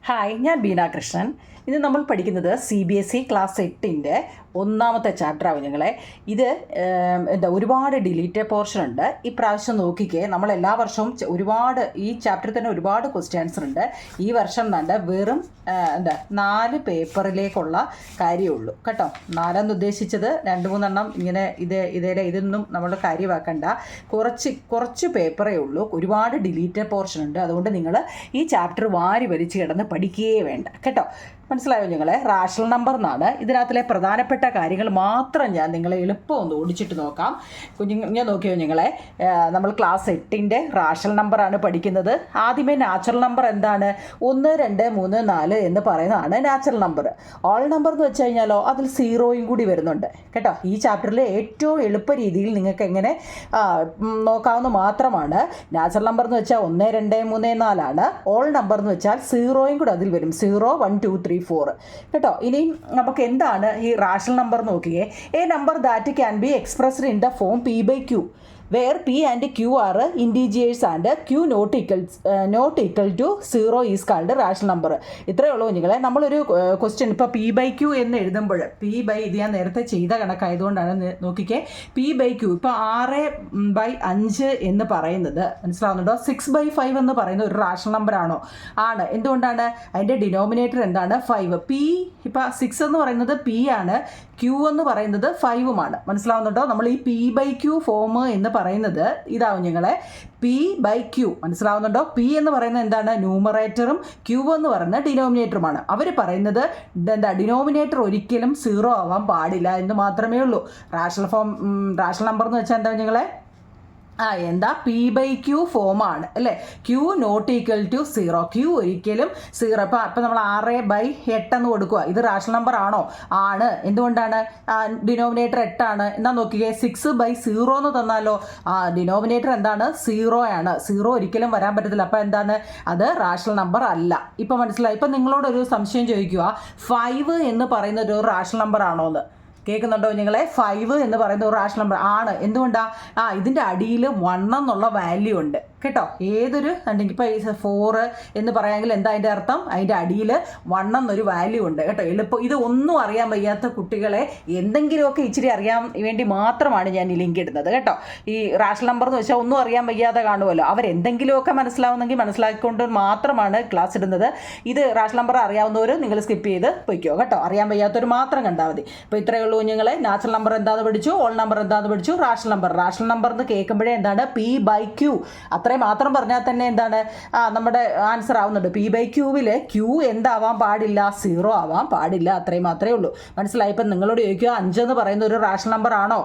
Hi, ഞാൻ ബീന കൃഷ്ണൻ. ഇന്ന് നമ്മൾ പഠിക്കുന്നത് CBSE ക്ലാസ് 8-ൻ്റെ ഒന്നാമത്തെ ചാപ്റ്ററാണ് കുഞ്ഞുങ്ങളെ. ഇത് ഒരുപാട് ഡിലീറ്റഡ് പോർഷൻ ഉണ്ട്. ഈ പ്രാവശ്യം നോക്കിക്കേ, നമ്മൾ എല്ലാ വർഷവും ഒരുപാട് ഈ ചാപ്റ്ററിൽ തന്നെ ഒരുപാട് ക്വസ്റ്റ്യൻസ് ഉണ്ട്. ഈ വർഷം തന്നെ വെറും 4 പേപ്പറിലേക്കുള്ള കാര്യമുള്ളൂ കേട്ടോ. 4 ഉദ്ദേശിച്ചത് 2-3 ഇങ്ങനെ ഇതൊന്നും നമ്മൾ കാര്യമാക്കണ്ട. കുറച്ച് പേപ്പറേ ഉള്ളൂ. ഒരുപാട് ഡിലീറ്റഡ് പോർഷൻ ഉണ്ട്. അതുകൊണ്ട് നിങ്ങൾ ഈ ചാപ്റ്റർ വാരി വലിച്ച് കിടന്ന് പഠിക്കുകയേ വേണ്ട കേട്ടോ. മനസ്സിലായോ നിങ്ങളെ? റാഷണൽ നമ്പർ എന്നാണ് ഇതിനകത്തിലെ പ്രധാനപ്പെട്ട കാര്യങ്ങൾ മാത്രം ഞാൻ നിങ്ങളെ എളുപ്പം ഒന്ന് ഓടിച്ചിട്ട് നോക്കാം. ഞാൻ നോക്കിയോ നിങ്ങളെ, നമ്മൾ ക്ലാസ് 8-ൻ്റെ റാഷണൽ നമ്പറാണ് പഠിക്കുന്നത്. ആദ്യമേ നാച്ചുറൽ നമ്പർ എന്താണ്? 1, 2, 3, 4 എന്ന് പറയുന്നതാണ് നാച്ചുറൽ നമ്പർ. ഓൾ നമ്പർ എന്ന് വെച്ച് കഴിഞ്ഞാലോ അതിൽ 0 കൂടി വരുന്നുണ്ട് കേട്ടോ. ഈ ചാപ്റ്ററിൽ ഏറ്റവും എളുപ്പ രീതിയിൽ നിങ്ങൾക്ക് എങ്ങനെ നോക്കാവുന്ന മാത്രമാണ്. നാച്ചുറൽ നമ്പർ എന്ന് വെച്ചാൽ 1, 2, 3, 4 ആണ്. ഓൾ നമ്പർ എന്ന് വെച്ചാൽ 0 കൂടി അതിൽ വരും. 0, 1, 2, 3, 4 കേട്ടോ. ഇനി നമുക്ക് എന്താണ് ഈ റാഷണൽ നമ്പർ നോക്കിയേ. A number that can be expressed in the form P/Q where P and Q are integers and Q not equal to 0 is called rational number. ഇത്രയേ ഉള്ളൂ കുഞ്ഞുങ്ങളെ. നമ്മളൊരു ക്വസ്റ്റ്യൻ ഇപ്പോൾ P/Q എന്ന് എഴുതുമ്പോൾ ഇത് ഞാൻ നേരത്തെ ചെയ്ത കണക്കായതുകൊണ്ടാണ്. നോക്കിക്കേ, P/Q ഇപ്പോൾ 6/5 എന്ന് പറയുന്നത് മനസ്സിലാവുന്നുണ്ടോ? 6/5 എന്ന് പറയുന്ന ഒരു റാഷണൽ നമ്പർ ആണോ? ആണ്. എന്തുകൊണ്ടാണ്? അതിൻ്റെ ഡിനോമിനേറ്റർ എന്താണ്? 5. P ഇപ്പോൾ 6 എന്ന് പറയുന്നത് P ആണ്, Q എന്ന് പറയുന്നത് 5ഉമാണ്. മനസ്സിലാവുന്നുണ്ടോ? നമ്മൾ ഈ P/Q ഫോം എന്ന് പറയുന്നത് ഇതാവും ഞങ്ങളെ P/Q. മനസ്സിലാവുന്നുണ്ടോ? P എന്ന് പറയുന്നത് എന്താണ്? ന്യൂമറേറ്ററും Q എന്ന് പറയുന്നത് ഡിനോമിനേറ്ററുമാണ്. അവർ പറയുന്നത് ഡിനോമിനേറ്റർ ഒരിക്കലും 0 ആവാൻ പാടില്ല എന്ന് മാത്രമേ ഉള്ളൂ. റാഷണൽ നമ്പർ എന്ന് വെച്ചാൽ എന്താ ഞങ്ങളെ? എന്താ? P/Q ഫോമാണ് അല്ലേ? Q not equal to 0. Q ഒരിക്കലും 0. ഇപ്പം നമ്മൾ 6/8 എന്ന് കൊടുക്കുക. ഇത് റാഷണൽ നമ്പർ ആണോ? ആണ്. എന്തുകൊണ്ടാണ്? ഡിനോമിനേറ്റർ 8 ആണ്. എന്നാ നോക്കിക്കേ, 6/0 എന്ന് തന്നാലോ? ഡിനോമിനേറ്റർ എന്താണ്? 0 ആണ്. 0 ഒരിക്കലും വരാൻ പറ്റത്തില്ല. അപ്പം എന്താണ്? അത് റാഷണൽ നമ്പർ അല്ല. ഇപ്പം മനസ്സിലായി? ഇപ്പം നിങ്ങളോടൊരു സംശയം ചോദിക്കുക, 5 എന്ന് പറയുന്ന ഒരു റാഷണൽ നമ്പർ ആണോ എന്ന്. കേൾക്കുന്നുണ്ടോ നിങ്ങളെ? 5 എന്ന് പറയുന്ന ഒരു റാഷണൽ നമ്പർ ആണ്. എന്തുകൊണ്ടാണ്? ഇതിൻ്റെ അടിയിൽ 1 എന്നുള്ള വാല്യൂ ഉണ്ട് കേട്ടോ. ഏതൊരു ഇപ്പോൾ 4 എന്ന് പറയാമെങ്കിൽ എന്താ അതിൻ്റെ അർത്ഥം? അതിൻ്റെ അടിയിൽ 1 എന്നൊരു വാല്യൂ ഉണ്ട് കേട്ടോ. എളുപ്പം ഇത് ഒന്നും അറിയാൻ വയ്യാത്ത കുട്ടികളെ എന്തെങ്കിലുമൊക്കെ ഇച്ചിരി അറിയാൻ വേണ്ടി മാത്രമാണ് ഞാൻ ഈ ലിങ്ക് ഇടുന്നത് കേട്ടോ. ഈ റാഷണൽ നമ്പർ എന്ന് വെച്ചാൽ ഒന്നും അറിയാൻ വയ്യാതെ കാണുമല്ലോ, അവരെന്തെങ്കിലുമൊക്കെ മനസ്സിലാവുന്നെങ്കിൽ മനസ്സിലാക്കിക്കൊണ്ട് മാത്രമാണ് ക്ലാസ് ഇടുന്നത്. ഇത് റാഷണൽ നമ്പർ അറിയാവുന്നവർ നിങ്ങൾ സ്കിപ്പ് ചെയ്ത് പൊയ്ക്കോ കേട്ടോ. അറിയാൻ വയ്യാത്തവർ മാത്രം കണ്ടാൽ മതി. അപ്പോൾ ഇത്രയേ ഉള്ളൂ കുഞ്ഞുങ്ങളെ. നാച്ചുറൽ നമ്പർ എന്താണെന്ന് പഠിച്ചു, ഓൾ നമ്പർ എന്താണെന്ന് പഠിച്ചു, റാഷണൽ നമ്പർ എന്ന് കേൾക്കുമ്പോഴേ എന്താണ്? P/Q. അത്രയും മാത്രം പറഞ്ഞാൽ തന്നെ എന്താണ് നമ്മുടെ ആൻസർ ആവുന്നുണ്ട്. P/Qവിൽ Q എന്താവാൻ പാടില്ല? 0 ആവാൻ പാടില്ല. അത്രയും മാത്രമേ ഉള്ളൂ. മനസ്സിലായി? ഇപ്പം നിങ്ങളോട് ചോദിക്കുക 5 എന്ന് പറയുന്ന ഒരു റാഷണൽ നമ്പർ ആണോ?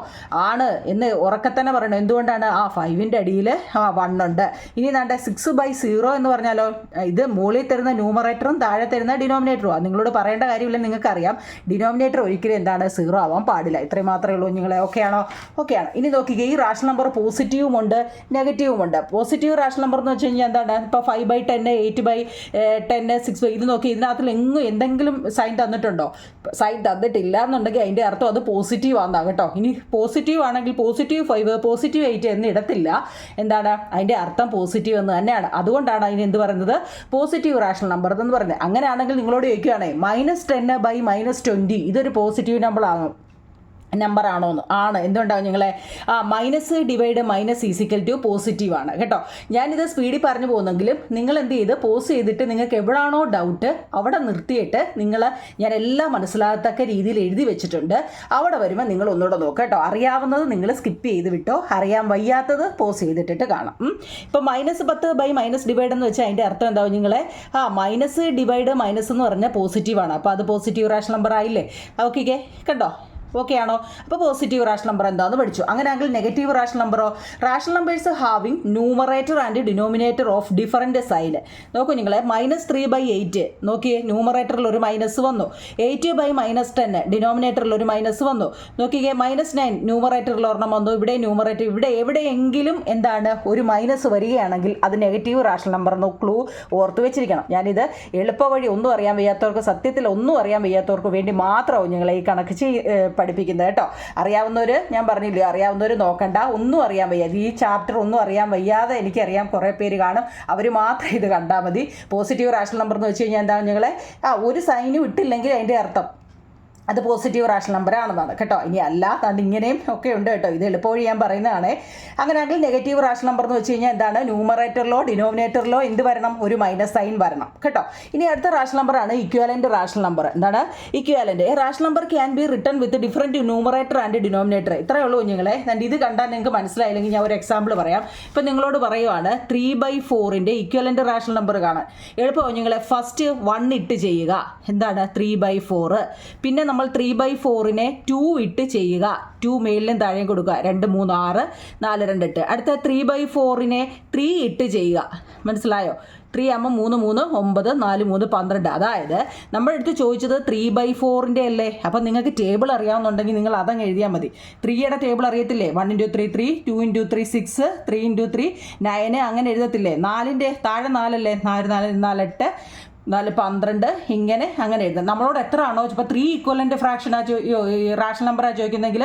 ആണ് എന്ന് ഉറക്കെ തന്നെ പറയണം. എന്തുകൊണ്ടാണ്? 5ൻ്റെ അടിയിൽ 1 ഉണ്ട്. ഇനി വേണ്ട 6/0 എന്ന് പറഞ്ഞാലോ? ഇത് മുകളിൽ തരുന്ന ന്യൂമറേറ്ററും താഴെ തരുന്ന ഡിനോമിനേറ്ററും. നിങ്ങളോട് പറയേണ്ട കാര്യമില്ല, നിങ്ങൾക്കറിയാം. ഡിനോമിനേറ്റർ ഒരിക്കലും എന്താണ്? 0 ആവാൻ പാടില്ല. ഇത്രയും മാത്രമേ ഉള്ളൂ നിങ്ങളെ. ഓക്കെ ആണോ? ഓക്കെ ആണ്. ഇനി നോക്കിക്കുക, ഈ റാഷണൽ നമ്പർ പോസിറ്റീവും ഉണ്ട് നെഗറ്റീവും ഉണ്ട്. പോസിറ്റീവ് റാഷണൽ നമ്പർ എന്ന് വെച്ച് കഴിഞ്ഞാൽ എന്താണ്? ഇപ്പോൾ 5/10, 8/10, 6 ഇത് നോക്കി. ഇതിനകത്തിൽ എന്തെങ്കിലും സൈൻ തന്നിട്ടുണ്ടോ? സൈൻ തന്നിട്ടില്ല എന്നുണ്ടെങ്കിൽ അതിൻ്റെ അർത്ഥം അത് പോസിറ്റീവ് ആണെന്നാണ് കേട്ടോ. ഇനി പോസിറ്റീവ് ആണെങ്കിൽ +5, +8 എന്ന് ഇടത്തില്ല. എന്താണ്? അതിൻ്റെ അർത്ഥം പോസിറ്റീവ് എന്ന് തന്നെയാണ്. അതുകൊണ്ടാണ് അതിന് എന്ത് പറയുന്നത്? പോസിറ്റീവ് റാഷണൽ നമ്പർ എന്ന് പറയുന്നത്. അങ്ങനെയാണെങ്കിൽ നിങ്ങളോട് ചോദിക്കുകയാണെ -10/-20 ഇതൊരു പോസിറ്റീവ് നമ്പർ ആണോ എന്ന്. ആണ്. എന്തുകൊണ്ടാവും നിങ്ങളെ? -/- പോസിറ്റീവ് ആണ് കേട്ടോ. ഞാനിത് സ്പീഡിൽ പറഞ്ഞു പോകുന്നെങ്കിലും നിങ്ങൾ എന്ത് ചെയ്ത് പോസ് ചെയ്തിട്ട് നിങ്ങൾക്ക് എവിടാണോ ഡൗട്ട് അവിടെ നിർത്തിയിട്ട് ഞാൻ എല്ലാം മനസ്സിലാകത്തക്ക രീതിയിൽ എഴുതി വെച്ചിട്ടുണ്ട്. അവിടെ വരുമ്പോൾ നിങ്ങൾ ഒന്നുകൂടെ നോക്കുക കേട്ടോ. അറിയാവുന്നത് നിങ്ങൾ സ്കിപ്പ് ചെയ്ത് വിട്ടോ, അറിയാൻ വയ്യാത്തത് പോസ് ചെയ്തിട്ടിട്ട് കാണാം. ഇപ്പം -10/- എന്ന് വെച്ചാൽ അതിൻ്റെ അർത്ഥം എന്താവും നിങ്ങളെ? -/ എന്ന് പറഞ്ഞാൽ പോസിറ്റീവാണ്. അപ്പോൾ അത് പോസിറ്റീവ് റാഷണൽ നമ്പർ ആയില്ലേ? ഓക്കെ കണ്ടോ? ഓക്കെ ആണോ? അപ്പോൾ പോസിറ്റീവ് റാഷണൽ നമ്പർ എന്താണെന്ന് പഠിച്ചു. അങ്ങനെയാണെങ്കിൽ നെഗറ്റീവ് റാഷണൽ നമ്പറോ? Rational numbers having numerator and denominator of different sign. നോക്കൂ നിങ്ങളെ, -3/8 നോക്കിയേ, ന്യൂമറേറ്ററിൽ ഒരു മൈനസ് വന്നു. 8/-10 ഡിനോമിനേറ്ററിൽ ഒരു മൈനസ് വന്നു. നോക്കിയേ, -9 ന്യൂമറേറ്ററിൽ ഒരെണ്ണം വന്നു. ഇവിടെ ന്യൂമറേറ്റർ ഇവിടെ എവിടെയെങ്കിലും എന്താണ് ഒരു മൈനസ് വരികയാണെങ്കിൽ അത് നെഗറ്റീവ് റാഷണൽ നമ്പർ എന്ന് ക്ലൂ ഓർത്ത് വെച്ചിരിക്കണം. ഞാനിത് എളുപ്പ വഴി ഒന്നും അറിയാൻ വയ്യാത്തവർക്ക്, സത്യത്തിൽ ഒന്നും അറിയാൻ വയ്യാത്തവർക്ക് വേണ്ടി മാത്രമാവും ഞങ്ങൾ ഈ കണക്ക് പഠിപ്പിക്കുന്നത് കേട്ടോ. അറിയാവുന്നവർ ഞാൻ പറഞ്ഞില്ലേ, അറിയാവുന്നവർ നോക്കണ്ട, ഒന്നും അറിയാൻ വയ്യ, ഈ ചാപ്റ്റർ ഒന്നും അറിയാൻ വയ്യാതെ എനിക്കറിയാം കുറേ പേര് കാണും, അവർ മാത്രം ഇത് കണ്ടാൽ മതി. പോസിറ്റീവ് റാഷണൽ നമ്പർ എന്ന് വെച്ച് കഴിഞ്ഞാൽ എന്താണ് ഞങ്ങളെ ഒരു സൈനും ഇട്ടില്ലെങ്കിൽ അതിൻ്റെ അർത്ഥം അത് പോസിറ്റീവ് റാഷണൽ നമ്പർ ആണെന്നാണ് കേട്ടോ. ഇനി അല്ല അതുകൊണ്ട് ഇങ്ങനെയും ഒക്കെ ഉണ്ട് കേട്ടോ, ഇത് എളുപ്പവഴി ഞാൻ പറയുന്നതാണ്. അങ്ങനെയാണെങ്കിൽ നെഗറ്റീവ് റാഷണൽ നമ്പർ എന്ന് വെച്ച് കഴിഞ്ഞാൽ എന്താണ്, ന്യൂമറേറ്ററിലോ ഡിനോമിനേറ്ററിലോ എന്ത് വരണം, ഒരു മൈനസ് സൈൻ വരണം കേട്ടോ. ഇനി അടുത്ത റാഷണൽ നമ്പറാണ് ഇക്വാലൻ്റ് റാഷണൽ നമ്പർ. എന്താണ് equivalent? Rational number can be written with different numerator and denominator. ഇത്രയേ ഉള്ളൂ കുഞ്ഞുങ്ങളെ. ഇത് കണ്ടാൽ നിങ്ങൾക്ക് മനസ്സിലായില്ലെങ്കിൽ ഞാൻ ഒരു എക്സാമ്പിൾ പറയാം. ഇപ്പം നിങ്ങളോട് പറയുവാണ് 3/4 ഇക്വാലൻ്റ് റാഷണൽ നമ്പർ കാണാൻ എളുപ്പം കുഞ്ഞുങ്ങളെ. ഫസ്റ്റ് 1 ഇട്ട് ചെയ്യുക, എന്താണ് 3/4. പിന്നെ നമ്മൾ 3/4 2 ഇട്ട് ചെയ്യുക, 2 മേലിലും താഴെയും കൊടുക്കുക, 2 3 6 4 2 8. അടുത്ത 3/4 3 ഇട്ട് ചെയ്യുക, മനസ്സിലായോ? 3 ആകുമ്പോൾ 3 3 9 4 3 12. അതായത് നമ്മുടെ അടുത്ത് ചോദിച്ചത് 3/4 അല്ലേ. അപ്പം നിങ്ങൾക്ക് ടേബിൾ അറിയാവുന്നുണ്ടെങ്കിൽ നിങ്ങൾ അതങ്ങ് എഴുതിയാൽ മതി. 3യുടെ ടേബിൾ അറിയത്തില്ലേ? 1 × 3 3, 2 × 3 6, 3 × 3 9, അങ്ങനെ എഴുതത്തില്ലേ? 4ൻ്റെ താഴെ 4 അല്ലേ, 4 4 4 8 4 12, ഇങ്ങനെ അങ്ങനെ എഴുതാം. നമ്മളോട് എത്ര ആണോ ഇപ്പോൾ 3 ഇക്വലൻ്റ് ഫ്രാക്ഷനാണ് റാഷണൽ നമ്പറാണ് ചോദിക്കുന്നതെങ്കിൽ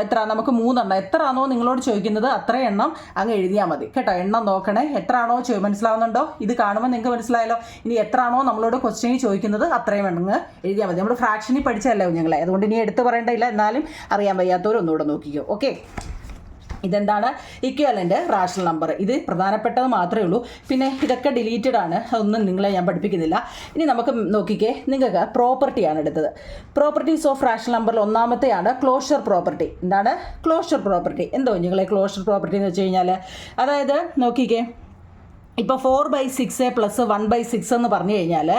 എത്ര, നമുക്ക് 3 എണ്ണം എത്ര ആണോ നിങ്ങളോട് ചോദിക്കുന്നത് അത്രയും എണ്ണം അങ്ങ് എഴുതിയാൽ മതി കേട്ടോ. എണ്ണം നോക്കണേ, എത്ര ആണോ മനസ്സിലാവുന്നുണ്ടോ? ഇത് കാണുമ്പോൾ നിങ്ങൾക്ക് മനസ്സിലായല്ലോ. ഇനി എത്ര ആണോ നമ്മളോട് ക്വസ്റ്റ്യൻ ചോദിക്കുന്നത് അത്രയും എണ്ണം എഴുതിയാൽ മതി. നമ്മൾ ഫ്രാക്ഷനിൽ പഠിച്ചതല്ലേ കുഞ്ഞുങ്ങളെ, അതുകൊണ്ട് ഇനി എടുത്ത് പറയേണ്ടതില്ല. എന്നാലും അറിയാൻ വയ്യാത്തവർ ഒന്നുകൂടെ നോക്കിക്കോ. ഓക്കെ, ഇതെന്താണ് ഇക്വാലൻ്റ് റാഷണൽ നമ്പർ. ഇത് പ്രധാനപ്പെട്ടത് മാത്രമേ ഉള്ളൂ, പിന്നെ ഇതൊക്കെ ഡിലീറ്റഡ് ആണ്, അതൊന്നും നിങ്ങളെ ഞാൻ പഠിപ്പിക്കുന്നില്ല. ഇനി നമുക്ക് നോക്കിക്കേ, നിങ്ങൾക്ക് പ്രോപ്പർട്ടിയാണ് എടുത്തത്. പ്രോപ്പർട്ടീസ് ഓഫ് റാഷണൽ നമ്പറിൽ ഒന്നാമത്തെയാണ് ക്ലോഷർ പ്രോപ്പർട്ടി. എന്താണ് ക്ലോഷർ പ്രോപ്പർട്ടി? എന്തോ നിങ്ങളെ ക്ലോഷർ പ്രോപ്പർട്ടി എന്ന് വെച്ച് കഴിഞ്ഞാൽ, അതായത് നോക്കിക്കേ, ഇപ്പോൾ 4/6 + 1/6 എന്ന് പറഞ്ഞു കഴിഞ്ഞാൽ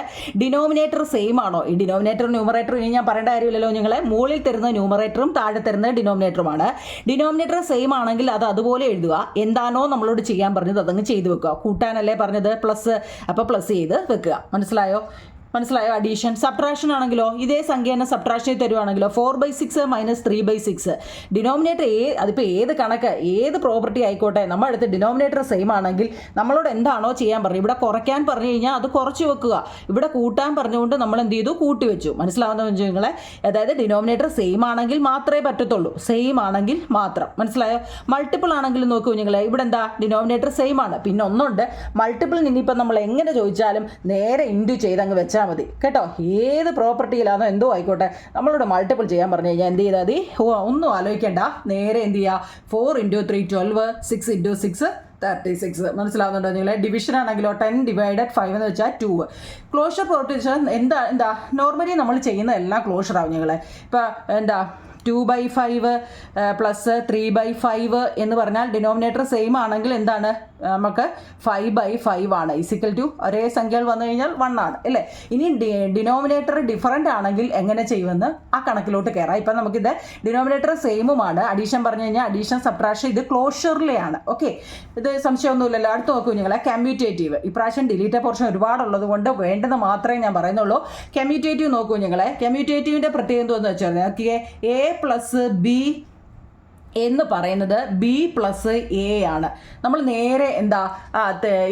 ഡിനോമിനേറ്റർ സെയിം ആണോ? ഈ ഡിനോമിനേറ്റർ ന്യൂമറേറ്റർ ഇനി ഞാൻ പറയേണ്ട കാര്യമില്ലല്ലോ നിങ്ങളെ. മുകളിൽ തരുന്ന ന്യൂമറേറ്ററും താഴെ തരുന്ന ഡിനോമിനേറ്ററുമാണ്. ഡിനോമിനേറ്റർ സെയിം ആണെങ്കിൽ അത് അതുപോലെ എഴുതുക. എന്താണോ നമ്മളോട് ചെയ്യാൻ പറഞ്ഞത് അതങ്ങ് ചെയ്ത് വെക്കുക. കൂട്ടാനല്ലേ പറഞ്ഞത്, പ്ലസ്, അപ്പോൾ പ്ലസ് ചെയ്ത് വെക്കുക. മനസ്സിലായോ? അഡീഷൻ. സബ്ട്രാക്ഷൻ ആണെങ്കിലോ ഇതേ സംഖ്യ തന്നെ സബ്ട്രാക്ഷനിൽ തരുവാണെങ്കിലോ 4/6 - 3/6. ഡിനോമിനേറ്റർ അതിപ്പോൾ ഏത് കണക്ക് ഏത് പ്രോപ്പർട്ടി ആയിക്കോട്ടെ, നമ്മുടെ അടുത്ത് ഡിനോമിനേറ്റർ സെയിം ആണെങ്കിൽ നമ്മളോട് എന്താണോ ചെയ്യാൻ പറഞ്ഞു, ഇവിടെ കുറയ്ക്കാൻ പറഞ്ഞു കഴിഞ്ഞാൽ അത് കുറച്ച് വെക്കുക, ഇവിടെ കൂട്ടാൻ പറഞ്ഞുകൊണ്ട് നമ്മൾ എന്ത് ചെയ്തു, കൂട്ടി വെച്ചു. മനസ്സിലാവുന്ന നിങ്ങളെ? അതായത് ഡിനോമിനേറ്റർ സെയിം ആണെങ്കിൽ മാത്രമേ പറ്റത്തുള്ളൂ, സെയിം ആണെങ്കിൽ മാത്രം. മനസ്സിലായോ? മൾട്ടിപ്പിൾ ആണെങ്കിൽ നോക്കൂ നിങ്ങളെ, ഇവിടെ എന്താ ഡിനോമിനേറ്റർ സെയിം ആണ്, പിന്നെ ഒന്നുണ്ട് മൾട്ടിപ്പിൾ. ഇനിയിപ്പോൾ നമ്മൾ എങ്ങനെ ചോദിച്ചാലും നേരെ ഇൻറ്റു ചെയ്തങ്ങ് വെച്ചാൽ മതി കേട്ടോ. ഏത് പ്രോപ്പർട്ടിയിലാണോ എന്തോ ആയിക്കോട്ടെ, നമ്മളോട് മൾട്ടിപ്പിൾ ചെയ്യാൻ പറഞ്ഞു കഴിഞ്ഞാൽ എന്ത് ചെയ്താൽ മതി, ഒന്നും ആലോചിക്കേണ്ട, നേരെ എന്ത് ചെയ്യുക, 4 × 3 12, 6 × 6 36. മനസ്സിലാവുന്നുണ്ടോ നിങ്ങളെ? ഡിവിഷൻ ആണെങ്കിലോ 10/5 എന്ന് വെച്ചാൽ 2. ക്ലോഷർ പ്രോപ്പർട്ടി എന്താ നോർമലി നമ്മൾ ചെയ്യുന്ന എല്ലാം ക്ലോഷർ ആവും നിങ്ങളെ. ഇപ്പോൾ എന്താ 2/5 + 3/5 എന്ന് പറഞ്ഞാൽ ഡിനോമിനേറ്റർ സെയിം ആണെങ്കിൽ എന്താണ്, നമുക്ക് 5/5 ആണ് = ഒരേ സംഖ്യകൾ വന്നു കഴിഞ്ഞാൽ 1 ആണ് അല്ലേ. ഇനി ഡിനോമിനേറ്റർ ഡിഫറൻ്റ് ആണെങ്കിൽ എങ്ങനെ ചെയ്യുമെന്ന് ആ കണക്കിലോട്ട് കയറാം. ഇപ്പം നമുക്കിത് ഡിനോമിനേറ്റർ സെയിമുമാണ്, അഡീഷൻ പറഞ്ഞു കഴിഞ്ഞാൽ അഡീഷൻ സബ്ട്രാക്ഷൻ ഇത് ക്ലോഷറിലെയാണ്. ഓക്കെ, ഇത് സംശയമൊന്നുമില്ലല്ലോ. അടുത്ത് നോക്കൂ നിങ്ങളെ, കമ്മ്യൂട്ടേറ്റീവ്. ഇപ്രാവശ്യം ഡിലീറ്റഡ് പോർഷൻ ഒരുപാടുള്ളത് കൊണ്ട് വേണ്ടത് മാത്രമേ ഞാൻ പറയുന്നുള്ളൂ. കമ്മ്യൂട്ടേറ്റീവ് നോക്കൂ നിങ്ങളെ. കമ്മ്യൂട്ടേറ്റീവിൻ്റെ പ്രത്യേകത എന്താണെന്ന് വെച്ചാൽ നോക്കിയേ, A + B എന്ന് പറയുന്നത് B + A ആണ്. നമ്മൾ നേരെ എന്താ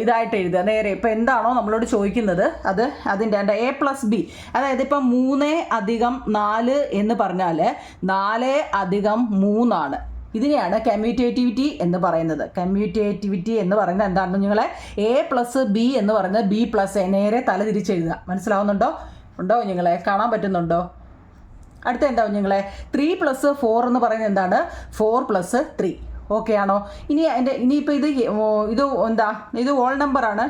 ഇതായിട്ട് എഴുതുക, നേരെ ഇപ്പോൾ എന്താണോ നമ്മളോട് ചോദിക്കുന്നത് അതിൻ്റെ A + B. അതായത് ഇപ്പം 3 + 4 എന്ന് പറഞ്ഞാൽ 4 + 3 ആണ്. ഇതിനെയാണ് കമ്മ്യൂട്ടേറ്റിവിറ്റി എന്ന് പറയുന്നത്. കമ്മ്യൂട്ടേറ്റിവിറ്റി എന്ന് പറയുന്നത് എന്താണെന്ന് നിങ്ങളെ, A + B എന്ന് പറയുന്നത് B + A, നേരെ തല തിരിച്ചെഴുതുക. മനസ്സിലാവുന്നുണ്ടോ? നിങ്ങളെ കാണാൻ പറ്റുന്നുണ്ടോ? അടുത്ത എന്താവും നിങ്ങളെ, 3 + 4 എന്ന് പറയുന്നത് എന്താണ്, 4 + 3. ഓക്കെ ആണോ? ഇനിയിപ്പോൾ ഇത് ഹോൾ നമ്പറാണ്.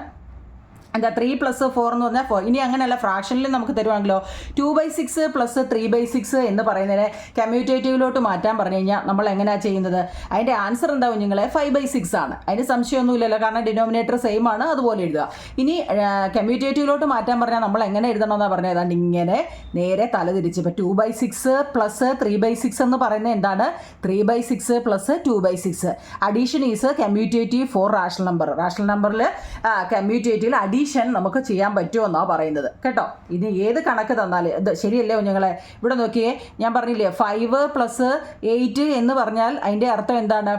എന്താ 3 + 4 എന്ന് പറഞ്ഞാൽ 4. ഇനി അങ്ങനെയല്ല, ഫ്രാക്ഷനിൽ നമുക്ക് തരുവാണെങ്കിലോ 2/6 + 3/6 എന്ന് പറയുന്നതിനെ കമ്മ്യൂട്ടേറ്റീവിലോട്ട് മാറ്റാൻ പറഞ്ഞു കഴിഞ്ഞാൽ നമ്മൾ എങ്ങനെയാണ് ചെയ്യുന്നത്? അതിൻ്റെ ആൻസർ എന്താവും നിങ്ങളെ, 5/6 ആണ്. അതിന് സംശയമൊന്നുമില്ലല്ലോ, കാരണം ഡിനോമിനേറ്റർ സെയിം ആണ്, അതുപോലെ എഴുതുക. ഇനി കമ്മ്യൂട്ടേറ്റീവിലോട്ട് മാറ്റാൻ പറഞ്ഞാൽ നമ്മൾ എങ്ങനെ എഴുതണമെന്നാണ് പറഞ്ഞത്? ഏതാണ്ട് ഇങ്ങനെ നേരെ തല തിരിച്ച്. ഇപ്പോൾ 2/6 + 3/6 എന്ന് പറയുന്നത് എന്താണ്, 3/6 + 2/6. Addition is commutative for rational number. Rational നമ്പറിൽ കമ്മ്യൂട്ടേറ്റീവിൽ അഡീഷൻ അഡീഷൻ നമുക്ക് ചെയ്യാൻ പറ്റുമെന്നാണ് പറയുന്നത് കേട്ടോ. ഇനി ഏത് കണക്ക് തന്നാലും ഇത് ശരിയല്ലേ കുഞ്ഞുങ്ങളെ? ഇവിടെ നോക്കിയേ, ഞാൻ പറഞ്ഞില്ലേ 5 + 8 എന്ന് പറഞ്ഞാൽ അതിൻ്റെ അർത്ഥം എന്താണ്?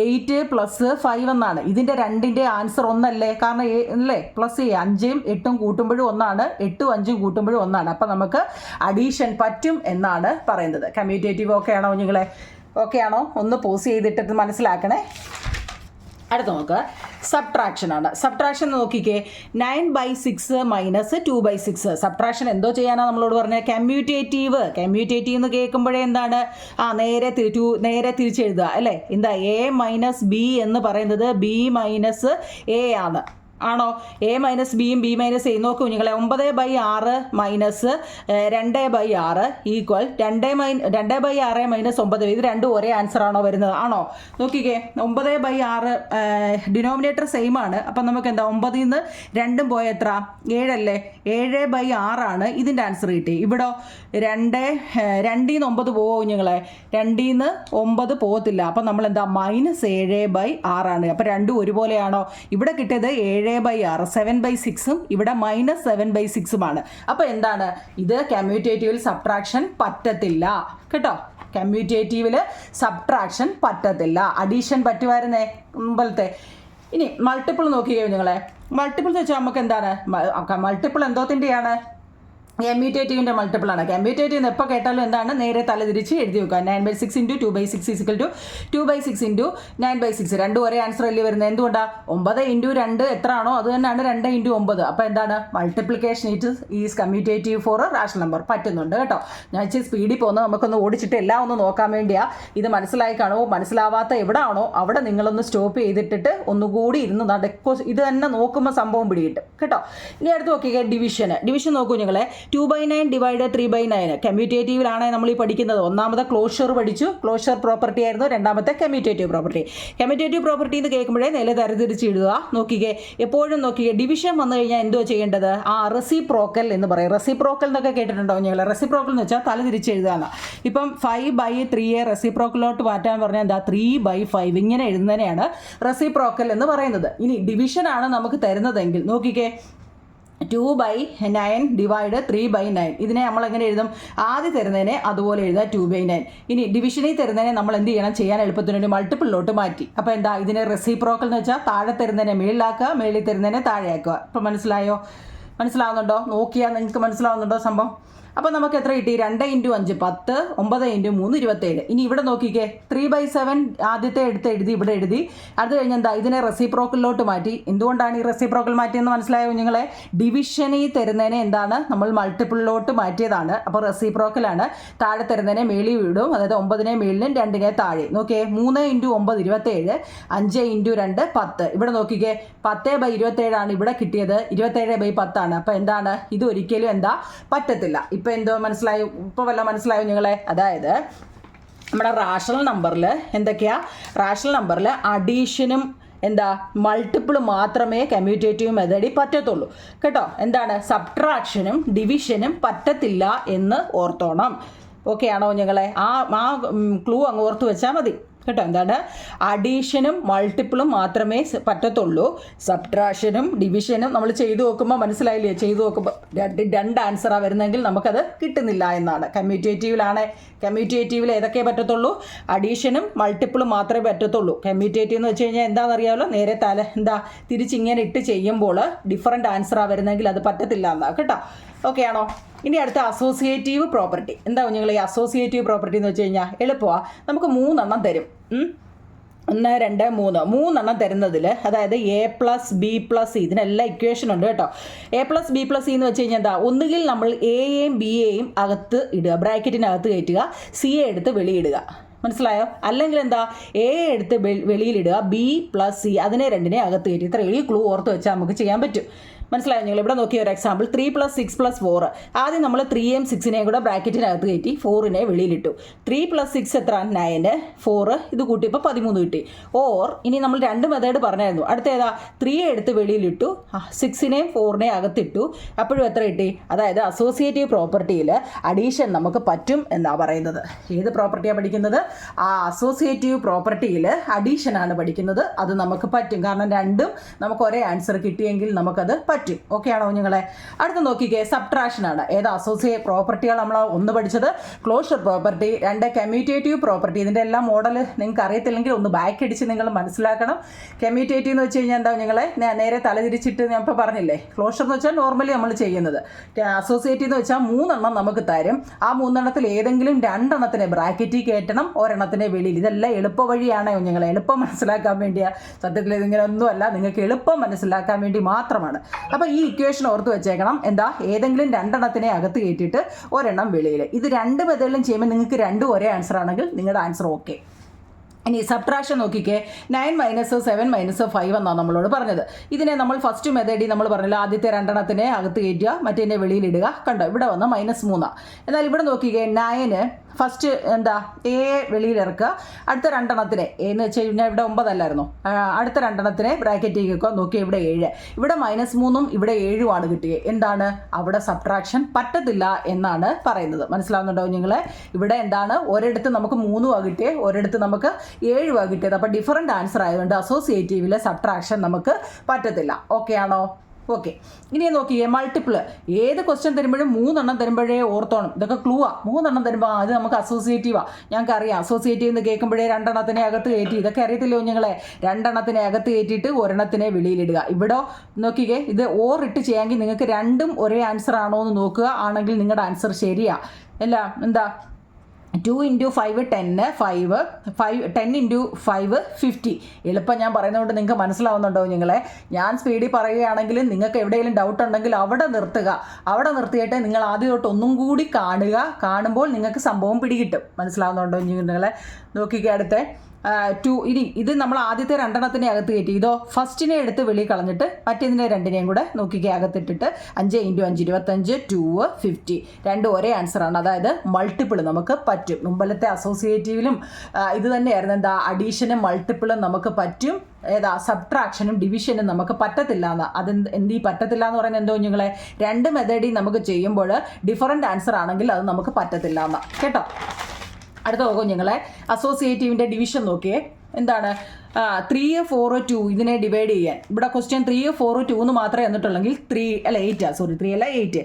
8 + 5 എന്നാണ്. ഇതിൻ്റെ രണ്ടിൻ്റെ ആൻസർ ഒന്നല്ലേ? കാരണം അല്ലേ പ്ലസ് 5ഉം 8ഉം കൂട്ടുമ്പോഴും ഒന്നാണ്, 8ഉം 5ഉം കൂട്ടുമ്പോഴും ഒന്നാണ്. അപ്പം നമുക്ക് അഡീഷൻ പറ്റും എന്നാണ് പറയുന്നത്. കമ്മ്യൂട്ടേറ്റീവ് ഓക്കെ ആണോ കുഞ്ഞുങ്ങളെ? ഓക്കെ ആണോ? ഒന്ന് പോസ് ചെയ്തിട്ട് മനസ്സിലാക്കണേ. അടുത്ത നോക്കുക, സബ്ട്രാക്ഷൻ ആണ്. സബ്ട്രാക്ഷൻ നോക്കിക്കേ, 9/6 - 2/6. സബ്ട്രാക്ഷൻ എന്തോ ചെയ്യാനാണ് നമ്മളോട് പറഞ്ഞത്? കമ്മ്യൂട്ടേറ്റീവ് എന്ന് കേൾക്കുമ്പോഴേ എന്താണ്? നേരെ തിരിച്ചെഴുതുക അല്ലേ? എന്താ A - B എന്ന് പറയുന്നത് B - A ആണ്. ആണോ? A - Bയും B - A. നോക്കൂ കുഞ്ഞുങ്ങളെ, 9/6 - 2/6 ഈക്വൽ 2/6 - 9. ഇത് രണ്ടും ഒരേ ആൻസർ ആണോ വരുന്നത്? ആണോ? നോക്കിക്കേ, 9/6 ഡിനോമിനേറ്റർ സെയിം ആണ്. അപ്പം നമുക്ക് എന്താ 9ൽ നിന്ന് 2 പോയ എത്ര? 7 അല്ലേ? 7/6 ആണ് ഇതിൻ്റെ ആൻസർ കിട്ടി. ഇവിടെ 2ൽ നിന്ന് 9 പോവോ കുഞ്ഞുങ്ങളെ? 2ൽ നിന്ന് 9 പോകത്തില്ല. അപ്പം നമ്മൾ എന്താ -7/6 ആണ്. അപ്പം രണ്ടും ഒരുപോലെയാണോ? ഇവിടെ കിട്ടിയത് 7/6 7/6ഉം ഇവിടെ -7/6ഉമാണ്. അപ്പോൾ എന്താണ് ഇത്? കമ്മ്യൂട്ടേറ്റീവിൽ സബ്ട്രാക്ഷൻ പറ്റത്തില്ല കേട്ടോ. കമ്മ്യൂട്ടേറ്റീവിൽ സബ്ട്രാക്ഷൻ പറ്റത്തില്ല. അഡീഷൻ പറ്റുമായിരുന്നേ മുമ്പത്തെ. ഇനി മൾട്ടിപ്പിൾ നോക്കിയോ നിങ്ങളെ? മൾട്ടിപ്പിൾ എന്ന് വെച്ചാൽ നമുക്ക് എന്താണ്? മൾട്ടിപ്പിൾ എന്തോത്തിൻ്റെയാണ്? കമ്മ്യൂട്ടേറ്റീവിൻ്റെ മൾട്ടിപ്പിളാണ്. കമ്മ്യൂട്ടേറ്റീവ് എപ്പോൾ കേട്ടാലും എന്താണ്? നേരെ തലതിരിച്ച് എഴുതി വെക്കുക. 9/6 × 2/6 = 2/6 × 9/6. രണ്ടും ഒരേ ആൻസർ അല്ലേ വരുന്നത്? എന്തുകൊണ്ടാണ്? 9 × 2 എത്ര ആണോ അത് തന്നെയാണ് 2 × 9. അപ്പോൾ എന്താണ്? Multiplication is commutative for rational number. പറ്റുന്നുണ്ട് കേട്ടോ. ഞാൻ ഇച്ചിരി സ്പീഡിൽ പോകുന്നത് നമുക്കൊന്ന് ഓടിച്ചിട്ട് എല്ലാം ഒന്ന് നോക്കാൻ വേണ്ടിയാണ്. ഇത് മനസ്സിലായി കാണുമോ? മനസ്സിലാവാത്ത എവിടെയാണോ അവിടെ നിങ്ങളൊന്ന് സ്റ്റോപ്പ് ചെയ്തിട്ടിട്ട് ഒന്നുകൂടി ഇരുന്ന് ഇത് തന്നെ നോക്കുമ്പോൾ സംഭവം പിടികിട്ടും കേട്ടോ. ഇനി അടുത്ത് നോക്കിയാൽ ഡിവിഷൻ നോക്കൂ നിങ്ങളെ. 2/9 / 3/9. കമ്മ്യൂട്ടേറ്റീവിലാണ് നമ്മൾ ഈ പഠിക്കുന്നത്. ഒന്നാമത്തെ ക്ലോഷർ പഠിച്ചു, ക്ലോഷർ പ്രോപ്പർട്ടി ആയിരുന്നു. രണ്ടാമത്തെ കമ്മ്യൂട്ടേറ്റീവ് പ്രോപ്പർട്ടി എന്ന് കേൾക്കുമ്പോഴേ നേരെ തരംതിരിച്ച് എഴുതുക. നോക്കിക്കേ, എപ്പോഴും നോക്കിക്കേ, ഡിവിഷൻ വന്നു കഴിഞ്ഞാൽ എന്തോ ചെയ്യേണ്ടത്? റെസിപ്രോക്കൽ എന്ന് പറയും. റെസിപ്രോക്കൽ എന്നൊക്കെ കേട്ടിട്ടുണ്ടോ നിങ്ങൾ? റെസിപ്രോക്കൽ എന്ന് വെച്ചാൽ തല തിരിച്ച് എഴുതുകയാണ്. ഇപ്പം 5/3 റെസിപ്രോക്കലോട്ട് മാറ്റാൻ പറഞ്ഞാൽ എന്താ? 3/5 ഇങ്ങനെ എഴുതുന്നതിനെയാണ് റെസിപ്രോക്കൽ എന്ന് പറയുന്നത്. ഇനി ഡിവിഷനാണ് നമുക്ക് തരുന്നതെങ്കിൽ നോക്കിക്കേ, 2/9 / 3/9. ഇതിനെ നമ്മൾ എങ്ങനെ എഴുതും? ആദ്യം തരുന്നതിനെ അതുപോലെ എഴുതുക 2/9. ഇനി ഡിവിഷനിൽ തരുന്നതിനെ നമ്മൾ എന്ത് ചെയ്യണം? ചെയ്യാൻ എളുപ്പത്തിന് വേണ്ടി മൾട്ടിപ്പിളിലോട്ട് മാറ്റി. അപ്പോൾ എന്താ? ഇതിനെ റെസിപ്രോക്കൽ എന്ന് വെച്ചാൽ താഴെ തരുന്നതിനെ മേളിലാക്കുക, മേളിൽ തരുന്നതിനെ താഴെയാക്കുക. ഇപ്പം മനസ്സിലാവുന്നുണ്ടോ? നോക്കിയാൽ നിങ്ങൾക്ക് മനസ്സിലാവുന്നുണ്ടോ സംഭവം? അപ്പോൾ നമുക്ക് എത്ര കിട്ടി? 2 × 5 10, 9 × 3 27. ഇനി ഇവിടെ നോക്കിക്കേ, 3/7 ആദ്യത്തെ എഴുതി ഇവിടെ എഴുതി. അത് കഴിഞ്ഞ് എന്താ? ഇതിനെ റെസിപ്രോക്കലിലോട്ട് മാറ്റി. എന്തുകൊണ്ടാണ് ഈ റെസിപ്രോക്കൽ മാറ്റിയെന്ന് മനസ്സിലായോ കുഞ്ഞുങ്ങളെ? ഡിവിഷനിൽ തരുന്നതിനെ എന്താണ്? നമ്മൾ മൾട്ടിപ്പിളിലോട്ട് മാറ്റിയതാണ്. അപ്പോൾ റെസിപ്രോക്കലാണ്. താഴെ തരുന്നതിനെ മേളിൽ വിടും, അതായത് 9നെ മേളിലും 2നെ താഴെ. നോക്കിയേ, 3 × 9 27, 5 × 2 10. ഇവിടെ നോക്കിക്കേ, 10/27 ആണ് ഇവിടെ കിട്ടിയത്, 27/10 ആണ്. അപ്പോൾ എന്താണ്? ഇത് ഒരിക്കലും എന്താ പറ്റത്തില്ല. ഇപ്പം എന്തോ മനസ്സിലായോ? ഇപ്പോൾ വല്ല മനസ്സിലായോ നിങ്ങളെ? അതായത് നമ്മുടെ റാഷണൽ നമ്പറിൽ എന്തൊക്കെയാ? റാഷണൽ നമ്പറിൽ അഡീഷനും എന്താ മൾട്ടിപ്പിൾ മാത്രമേ കമ്മ്യൂട്ടേറ്റീവ് മെത്തേഡിൽ പറ്റത്തുള്ളൂ കേട്ടോ. എന്താണ്? സബ്ട്രാക്ഷനും ഡിവിഷനും പറ്റത്തില്ല എന്ന് ഓർത്തോണം. ഓക്കെ ആണോ നിങ്ങളെ? ആ ക്ലൂ അങ്ങ് ഓർത്ത് വെച്ചാൽ മതി കേട്ടോ. എന്താണ്? അഡീഷനും മൾട്ടിപ്പിളും മാത്രമേ പറ്റത്തുള്ളൂ. സബ്ട്രാക്ഷനും ഡിവിഷനും നമ്മൾ ചെയ്തു നോക്കുമ്പോൾ മനസ്സിലായില്ലേ? ചെയ്തു നോക്കുമ്പോൾ രണ്ട് ആൻസറാണ് വരുന്നതെങ്കിൽ നമുക്കത് കിട്ടുന്നില്ല എന്നാണ്. കമ്മ്യൂട്ടേറ്റീവിൽ ഏതൊക്കെ പറ്റത്തുള്ളൂ? അഡീഷനും മൾട്ടിപ്പിളും മാത്രമേ പറ്റത്തുള്ളൂ. കമ്മ്യൂട്ടേറ്റീവ് എന്ന് വെച്ച് കഴിഞ്ഞാൽ എന്താണെന്നറിയാമല്ലോ? നേരെ തിരിച്ചിങ്ങനെ ഇട്ട് ചെയ്യുമ്പോൾ ഡിഫറൻറ്റ് ആൻസറാണ് വരുന്നതെങ്കിൽ അത് പറ്റത്തില്ല എന്നാണ് കേട്ടോ. ഓക്കെ ആണോ? ഇനി അടുത്ത അസോസിയേറ്റീവ് പ്രോപ്പർട്ടി. എന്താ നിങ്ങൾ ഈ അസോസിയേറ്റീവ് പ്രോപ്പർട്ടി എന്ന് വെച്ച് കഴിഞ്ഞാൽ എളുപ്പമാണ്. നമുക്ക് 3 എണ്ണം തരും. 1 2 3 3 തരുന്നതിൽ, അതായത് A+B+C, ഇതിനെല്ലാം ഇക്വേഷൻ ഉണ്ട് കേട്ടോ. A+B+C എന്ന് വെച്ച് കഴിഞ്ഞാൽ എന്താ? ഒന്നുകിൽ നമ്മൾ എയും ബിയെയും അകത്ത് ഇടുക, ബ്രാക്കറ്റിനകത്ത് കയറ്റുക, സിയെ എടുത്ത് വെളിയിടുക. മനസ്സിലായോ? അല്ലെങ്കിൽ എന്താ? എ എടുത്ത് വെളിയിലിടുക, B+C അതിനെ രണ്ടിനെ അകത്ത് കയറ്റി. ഇത്ര എളിയ ക്ലൂ ഓർത്ത് വെച്ചാൽ നമുക്ക് ചെയ്യാൻ പറ്റും. മനസ്സിലായോ? നിങ്ങൾ ഇവിടെ നോക്കിയ ഒരു എക്സാമ്പിൾ, 3 + 6 + 4. ആദ്യം നമ്മൾ 3യും 6നെയും കൂടെ ബ്രാക്കറ്റിനകത്ത് കയറ്റി 4നെ വെളിയിലിട്ടു. 3 + 6 എത്ര? 9. 4 ഇത് കൂട്ടിയപ്പോൾ 13 കിട്ടി. ഓർ ഇനി നമ്മൾ 2 മെത്തേഡ് പറഞ്ഞായിരുന്നു. അടുത്ത ഏതാ? 3 എടുത്ത് വെളിയിലിട്ടു, 6നെയും 4നെയും അകത്തിട്ടു. അപ്പോഴും എത്ര കിട്ടി? അതായത് അസോസിയേറ്റീവ് പ്രോപ്പർട്ടിയിൽ അഡീഷൻ നമുക്ക് പറ്റും എന്നാണ് പറയുന്നത്. ഏത് പ്രോപ്പർട്ടിയാണ് പഠിക്കുന്നത്? ആ അസോസിയേറ്റീവ് പ്രോപ്പർട്ടിയിൽ അഡീഷനാണ് പഠിക്കുന്നത്. അത് നമുക്ക് പറ്റും. കാരണം രണ്ടും നമുക്ക് ഒരേ ആൻസർ കിട്ടിയെങ്കിൽ നമുക്കത് പറ്റും. ഓക്കെ ആണോ കുഞ്ഞുങ്ങളെ? അടുത്ത നോക്കിക്കേ, സബ്ട്രാക്ഷനാണ്. ഏത് അസോസിയേറ്റ് പ്രോപ്പർട്ടികൾ നമ്മൾ ഒന്ന് പഠിച്ചത്? Closure property, 2 commutative property. ഇതിൻ്റെ എല്ലാം മോഡൽ നിങ്ങൾക്ക് അറിയത്തില്ലെങ്കിൽ ഒന്ന് ബാക്ക് അടിച്ച് നിങ്ങൾ മനസ്സിലാക്കണം. കമ്മ്യൂട്ടേറ്റീവ് എന്ന് വെച്ച് കഴിഞ്ഞാൽ എന്താ കുഞ്ഞുങ്ങളെ? നേരെ തലതിരിച്ചിട്ട് ഞാൻ ഇപ്പോൾ പറഞ്ഞില്ലേ. ക്ലോഷർ എന്ന് വെച്ചാൽ നോർമലി നമ്മൾ ചെയ്യുന്നത്. അസോസിയേറ്റീവ് എന്ന് വെച്ചാൽ 3 എണ്ണം നമുക്ക് തരും. ആ 3 എണ്ണത്തിൽ ഏതെങ്കിലും 2 എണ്ണത്തിനെ ബ്രാക്കറ്റിൽ കയറ്റണം, ഒരെണ്ണത്തിനെ വെളിയിൽ. ഇതെല്ലാം എളുപ്പ വഴിയാണ് കുഞ്ഞുങ്ങളെ, എളുപ്പം മനസ്സിലാക്കാൻ വേണ്ടിയാണ്. സത്യത്തിൽ ഇതിങ്ങനെ ഒന്നുമല്ല, നിങ്ങൾക്ക് എളുപ്പം മനസ്സിലാക്കാൻ വേണ്ടി മാത്രമാണ്. അപ്പോൾ ഈ ഇക്വേഷൻ ഓർത്ത് വെച്ചേക്കണം. എന്താ? ഏതെങ്കിലും 2 എണ്ണത്തിനെ അകത്ത് കയറ്റിയിട്ട് ഒരെണ്ണം വെളിയിൽ. ഇത് 2 മെത്തേഡിലും ചെയ്യുമ്പോൾ നിങ്ങൾക്ക് 2 ഒരേ ആൻസർ ആണെങ്കിൽ നിങ്ങളുടെ ആൻസർ ഓക്കെ. ഇനി സബ്ട്രാക്ഷൻ നോക്കിക്കേ. 9 - 7 - 5 എന്നാണ് നമ്മളോട് പറഞ്ഞത്. ഇതിനെ നമ്മൾ ഫസ്റ്റ് മെത്തേഡിൽ നമ്മൾ പറഞ്ഞില്ല, ആദ്യത്തെ 2 എണ്ണത്തിനെ അകത്ത് കയറ്റുക, മറ്റേ വെളിയിലിടുക. കണ്ടോ, ഇവിടെ വന്ന് -3. എന്നാൽ ഇവിടെ നോക്കിക്കേ, 9 ഫസ്റ്റ് എന്താ എ വെളിയിലിറക്കുക, അടുത്ത 2 എണ്ണത്തിനെ എന്ന് വെച്ച് കഴിഞ്ഞാൽ ഇവിടെ 9 അല്ലായിരുന്നോ, അടുത്ത 2 എണ്ണത്തിനെ ബ്രാക്കറ്റിൽ വെക്കുക. നോക്കിയാൽ ഇവിടെ 7, ഇവിടെ -3ഉം ഇവിടെ 7ഉമാണ് കിട്ടിയത്. എന്താണ്? അവിടെ സബ്ട്രാക്ഷൻ പറ്റത്തില്ല എന്നാണ് പറയുന്നത്. മനസ്സിലാവുന്നുണ്ടോ നിങ്ങളെ? ഇവിടെ എന്താണ്, ഒരിടത്ത് നമുക്ക് 3 കിട്ടിയത്, ഒരിടത്ത് നമുക്ക് 7 കിട്ടിയത്. അപ്പോൾ ഡിഫറൻറ്റ് ആൻസർ ആയതുകൊണ്ട് അസോസിയേറ്റീവിലെ സബ്ട്രാക്ഷൻ നമുക്ക് പറ്റത്തില്ല. ഓക്കെ ആണോ? ഓക്കെ. ഇനി നോക്കിയേ, മൾട്ടിപ്പിൾ. ഏത് ക്വസ്റ്റ്യൻ തരുമ്പോഴും 3 എണ്ണം തരുമ്പോഴേ ഓർത്തോണം. ഇതൊക്കെ ക്ലൂ ആ. 3 എണ്ണം തരുമ്പോൾ അത് നമുക്ക് അസോസിയേറ്റീവാണ്. ഞങ്ങൾക്ക് അറിയാം, അസോസിയേറ്റീവ് എന്ന് കേൾക്കുമ്പോഴേ 2 എണ്ണത്തിനെ അകത്ത് കയറ്റി. ഇതൊക്കെ അറിയത്തില്ലോ നിങ്ങളെ? 2 എണ്ണത്തിനെ അകത്ത് കയറ്റിയിട്ട് ഒരെണ്ണത്തിനെ വെളിയിലിടുക. ഇവിടെ നോക്കിക്കേ, ഇത് ഓറിട്ട് ചെയ്യാമെങ്കിൽ നിങ്ങൾക്ക് 2ഉം ഒരേ ആൻസർ ആണോ എന്ന് നോക്കുക. ആണെങ്കിൽ നിങ്ങളുടെ ആൻസർ ശരിയാ. അല്ല എന്താ, 2 × 5 10, 10 × 5 50. എളുപ്പം ഞാൻ പറയുന്നതുകൊണ്ട് നിങ്ങൾക്ക് മനസ്സിലാവുന്നുണ്ടോ നിങ്ങളെ? ഞാൻ സ്പീഡിൽ പറയുകയാണെങ്കിൽ നിങ്ങൾക്ക് എവിടെയെങ്കിലും ഡൗട്ട് ഉണ്ടെങ്കിൽ അവിടെ നിർത്തുക. അവിടെ നിർത്തിയിട്ട് നിങ്ങൾ ആദ്യം തൊട്ട് ഒന്നും കൂടി കാണുക. കാണുമ്പോൾ നിങ്ങൾക്ക് സംഭവം പിടികിട്ടും. മനസ്സിലാവുന്നുണ്ടോ നിങ്ങളെ? നോക്കിക്കുക അടുത്ത 2. ഇനി ഇത് നമ്മൾ ആദ്യത്തെ 2 എണ്ണത്തിനെ അകത്ത് കയറ്റി. ഇതോ ഫസ്റ്റിനെ എടുത്ത് വെളിയിൽ കളഞ്ഞിട്ട് മറ്റേതിനെ 2നെയും കൂടെ നോക്കിക്കുക അകത്തിട്ടിട്ട് 5 × 5 25, 2 50. 2 ഒരേ ആൻസറാണ്. അതായത് മൾട്ടിപ്പിൾ നമുക്ക് പറ്റും. മുമ്പലത്തെ അസോസിയേറ്റീവിലും ഇത് തന്നെയായിരുന്നു. എന്താ, അഡീഷനും മൾട്ടിപ്പിളും നമുക്ക് പറ്റും. ഏതാ, സബ്ട്രാക്ഷനും ഡിവിഷനും നമുക്ക് പറ്റത്തില്ല എന്ന്. ഈ പറ്റത്തില്ല എന്ന് പറയുന്നത് എന്തോ നിങ്ങളെ? 2 മെത്തേഡിൽ നമുക്ക് ചെയ്യുമ്പോൾ ഡിഫറൻറ്റ് ആൻസർ ആണെങ്കിൽ അത് നമുക്ക് പറ്റത്തില്ല എന്ന്. കേട്ടോ? അടുത്ത നോക്കും ഞങ്ങളെ, അസോസിയേറ്റീവിൻ്റെ ഡിവിഷൻ നോക്കിയേ. എന്താണ്? 3, 4, 2 ഇതിനെ ഡിവൈഡ് ചെയ്യാൻ. ഇവിടെ ക്വസ്റ്റ്യൻ 3, 4, 2 എന്ന് മാത്രമേ എന്നിട്ടുള്ളെങ്കിൽ 8 3 അല്ല 8